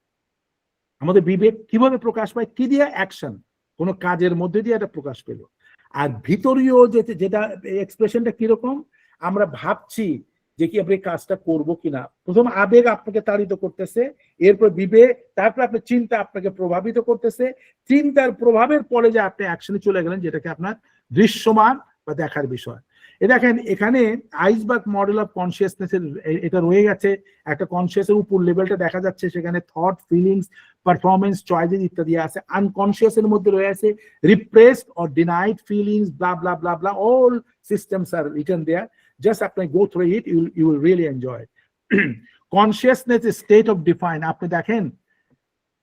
আমাদের বিবেক কিভাবে প্রকাশ পায়? কি দিয়ে? অ্যাকশন, কোনো কাজের মধ্যে দিয়ে এটা প্রকাশ পেল। আর ভিতরীয় যেটা এক্সপ্রেশনটা কিরকম, আমরা ভাবছি যে কি আপনি কাজটা করবো কিনা। প্রথম আবেগ আপনাকে তাড়িত করতেছে, এরপর বিবেক, তারপর আপনার চিন্তা আপনাকে প্রভাবিত করতেছে, চিন্তার প্রভাবের পরে যে আপনি অ্যাকশনে চলে গেলেন, যেটাকে আপনার দৃশ্যমান বা দেখার বিষয়। দেখেন এখানে আইসবার্গ মডেল অফ কনসিয়াসনেস এর এটা রয়ে গেছে, একটা কনসিয়াসের উপর লেভেলটা দেখা যাচ্ছে, সেখানে থট, ফিলিংস, পারফরমেন্স, চয়েসেস ইত্যাদি আছে। আনকনসিয়াস এর মধ্যে রয়ে আছে repressed or denied feelings, blah blah blah blah, all systems are written there. Just আপনি go through it, you will really enjoy. Consciousness state of define. আপনি দেখেন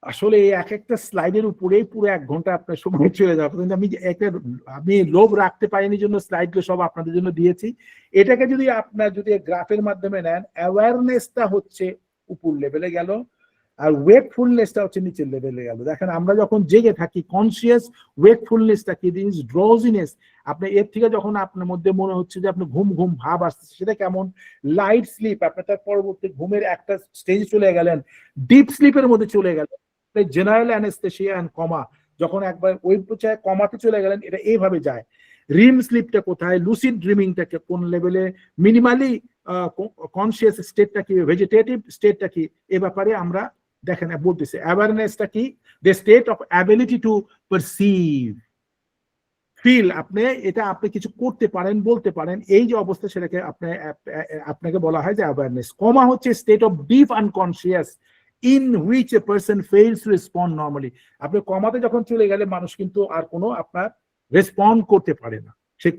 আসলে এই এক একটা স্লাইডের উপরেই পুরো 1 ঘন্টা আপনার সময় চলে যাবে, কিন্তু আমি লোভ রাখতে পারিনি জন্য স্লাইডগুলো সব আপনাদের জন্য দিয়েছি। এটাকে যদি আপনার যদি গ্রাফের মাধ্যমে নেন, অ্যাওয়ারনেসটা হচ্ছে উপর লেভেলে গেল, আর ওয়েকফুলনেসটা হচ্ছে নিচের লেভেলে গেল। দেখেন আমরা যখন জেগে থাকি, কনসিয়াস ওয়েকফুলনেসটা কি জিনিস? ড্রজিনেস। আপনি এর থেকে যখন আপনার মধ্যে মনে হচ্ছে যে আপনি ঘুম ঘুম ভাব আসছে, সেটা কেমন? লাইট স্লিপ, আপনি তার পরবর্তী ঘুমের একটা স্টেজে চলে গেলেন, ডিপ স্লিপের মধ্যে চলে গেলেন। জেনারেল অ্যানেস্থেসিয়া এন্ড কমা, যখন একবার ওই পর্যায়ে কমাতে চলে গেলেন, এটা এইভাবে যায়। রিম স্লিপটা কোথায়? লুসিড ড্রিমিংটা কোন লেভেলে? মিনিমালি কনসিয়াস স্টেটটা কি? ভেজিটেটিভ স্টেটটা কি? এ ব্যাপারে আমরা দেখেন বলতেছে। অ্যাওয়ারনেসটা কি? The state of ability to perceive, feel. আপনি কিছু করতে পারেন, বলতে পারেন, এই যে অবস্থা, সেটাকে আপনাকে বলা হয় যে অ্যাওয়ারনেস। কমা হচ্ছে state of deep unconscious in which a person fails to respond normally. আপনি কমাতে যখন চলে গেলে মানুষ কিন্তু আর কোনো আপনার রেসপন্ড করতে পারে না, সে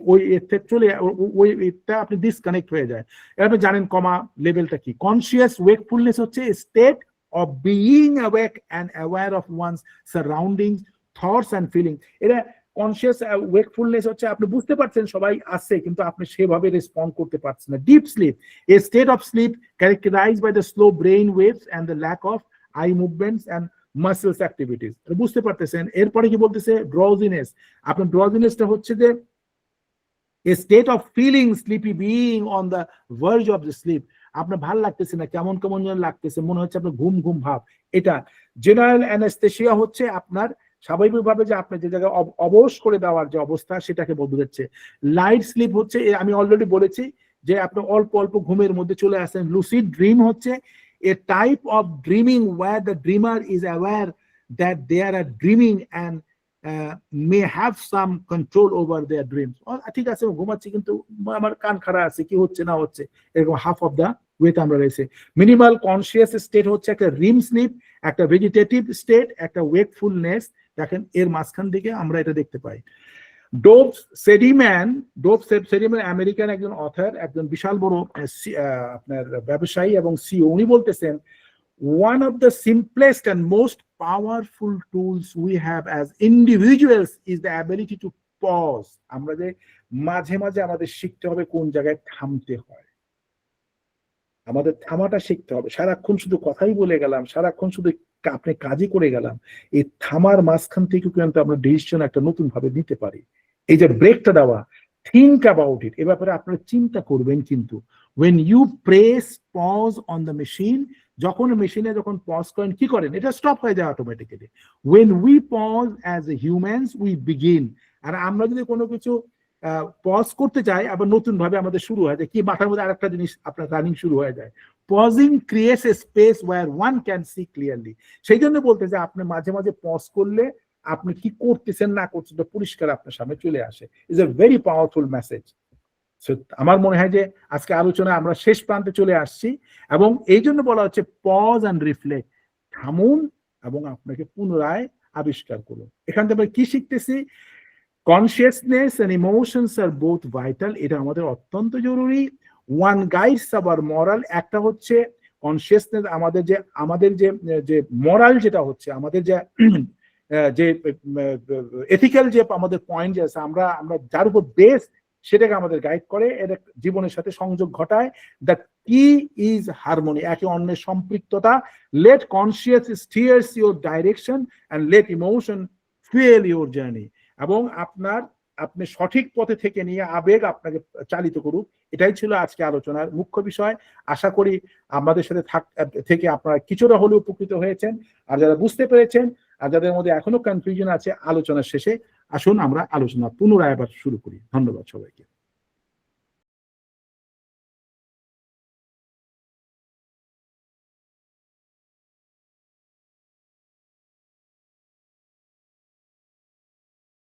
ওই এটা আপনি ডিসকানেক্ট হয়ে যায়। আপনি জানেন কমা লেভেলটা কি? কনসিয়াস ওয়েকফুলনেস হচ্ছে state of being awake and aware of one's surroundings, thoughts and feeling. এটা কনসিয়াস ওয়েকফুলনেস হচ্ছে আপনি বুঝতে পারছেন সবাই আছে, কিন্তু আপনি সেভাবে রেসপন্ড করতে পারছেন না। Deep sleep, a state of sleep characterized by the slow brain waves and the lack of eye movements and muscles activities. বুঝতে পারতেছেন? এরপরে কি বলতেছে? ড্রজিনেস। আপনার ড্রজিনেসটা হচ্ছে যে a state of feeling sleepy, being on the verge of the sleep. আপনার ভাল লাগতেছে না, কেমন কেমন যেন লাগতেছে, মনে হচ্ছে আপনার ঘুম ঘুম ভাব। এটা জেনারেল অ্যানেস্থেসিয়া হচ্ছে আপনার স্বাভাবিকভাবে যে আপনার যে জায়গায় অবশ করে দেওয়ার যে অবস্থা, সেটাকে বোঝাচ্ছে। লাইট স্লিপ হচ্ছে, আমি অলরেডি বলেছি যে আপনি অল্প অল্প ঘুমের মধ্যে চলে আসেন। লুসিড ড্রিম হচ্ছে a type of dreaming where the dreamer is aware that they are dreaming and may have some control over their dreams. ঠিক আছে ঘুমাচ্ছি কিন্তু আমার কান খারাপ আছে, কি হচ্ছে না হচ্ছে, এরকম হাফ অফ দা ওয়েতে আমরা রয়েছে। মিনিমাল কনসিয়াস স্টেট হচ্ছে একটা রিম স্লিপ, একটা ভেজিটেটিভ স্টেট, একটা ওয়েকফুলনেস। দেখেন এর মাঝখান দিকে আমরা এটা দেখতে পাই। ডোভ সেডিম্যান আমেরিকান একজন অথর, একজন বিশাল বড় আপনার ব্যবসায়ী এবং সিও। উনি বলতেছেন one of the simplest and most powerful tools we have as individuals is the ability to pause. আমরা যে মাঝে মাঝে আমাদের শিখতে হবে কোন জায়গায় থামতে হয়, আমাদের থামাটা শিখতে হবে। সারাক্ষণ শুধু কথাই বলে গেলাম, সারাক্ষণ শুধু আপনি কাজই করে গেলাম, এই থামার মাঝখান থেকে কিন্তু আমরা ডিসিশন একটা নতুন ভাবে নিতে পারি। এই যে ব্রেকটা দেওয়া, থিঙ্ক অ্যাবাউট ইট, এ ব্যাপারে আপনারা চিন্তা করবেন। কিন্তু when you press pause on the machine, যখন মেশিনে যখন পজ করেন কি করেন? এটা স্টপ হয়ে যায় automatically. when we pause as humans we begin. আর আমরা যদি কোনো কিছু পজ করতে চাই, আবার নতুন ভাবে আমাদের শুরু হয়ে যায়, কি মাথার মধ্যে আরেকটা জিনিস আপনার রানিং শুরু হয়ে যায়। Pausing creates a space where one can see clearly. সেই জন্য বলতে যে আপনি মাঝে মাঝে পজ করলে আপনি কি করতেছেন না করছেন পরিষ্কার আপনার সামনে চলে আসে। Is a very powerful message. আমার মনে হয় যে আজকে আলোচনায় আমরা শেষ প্রান্তে চলে আসছি, এবং এই জন্য বলা হচ্ছে পজ অ্যান্ড রিফ্লেক্ট, থামুন এবং আপনাকে পুনরায় আবিষ্কার করুন। এখান থেকে আমরা কি শিখতেছি? Consciousness and emotions are both vital, এটা আমাদের অত্যন্ত জরুরি। ওয়ান গাইডস আওয়ার মরাল, একটা হচ্ছে কনসিয়াসনেস আমাদের যে মরাল, যেটা হচ্ছে আমাদের যে এথিক্যাল যে আমাদের পয়েন্ট যে আছে, আমরা যার উপর বেস, সেটাকে আমাদের গাইড করে, এটা জীবনের সাথে সংযোগ ঘটায়। দ্য কি ইজ হারমোনি, একে অন্যের সম্পৃক্ততা। Let conscious steers your direction and let emotion fuel your journey. এবং আপনি সঠিক পথে থেকে নিয়ে আবেগ আপনাকে চালিত করুক, এটাই ছিল আজকে আলোচনার মুখ্য বিষয়। আশা করি আমাদের সাথে থেকে আপনারা কিছুটা হলেও উপকৃত হয়েছেন, আর যারা বুঝতে পেরেছেন আর যাদের মধ্যে এখনো কনফিউশন আছে, আলোচনার শেষে আসুন আমরা আলোচনা পুনরায় আবার শুরু করি। ধন্যবাদ সবাইকে।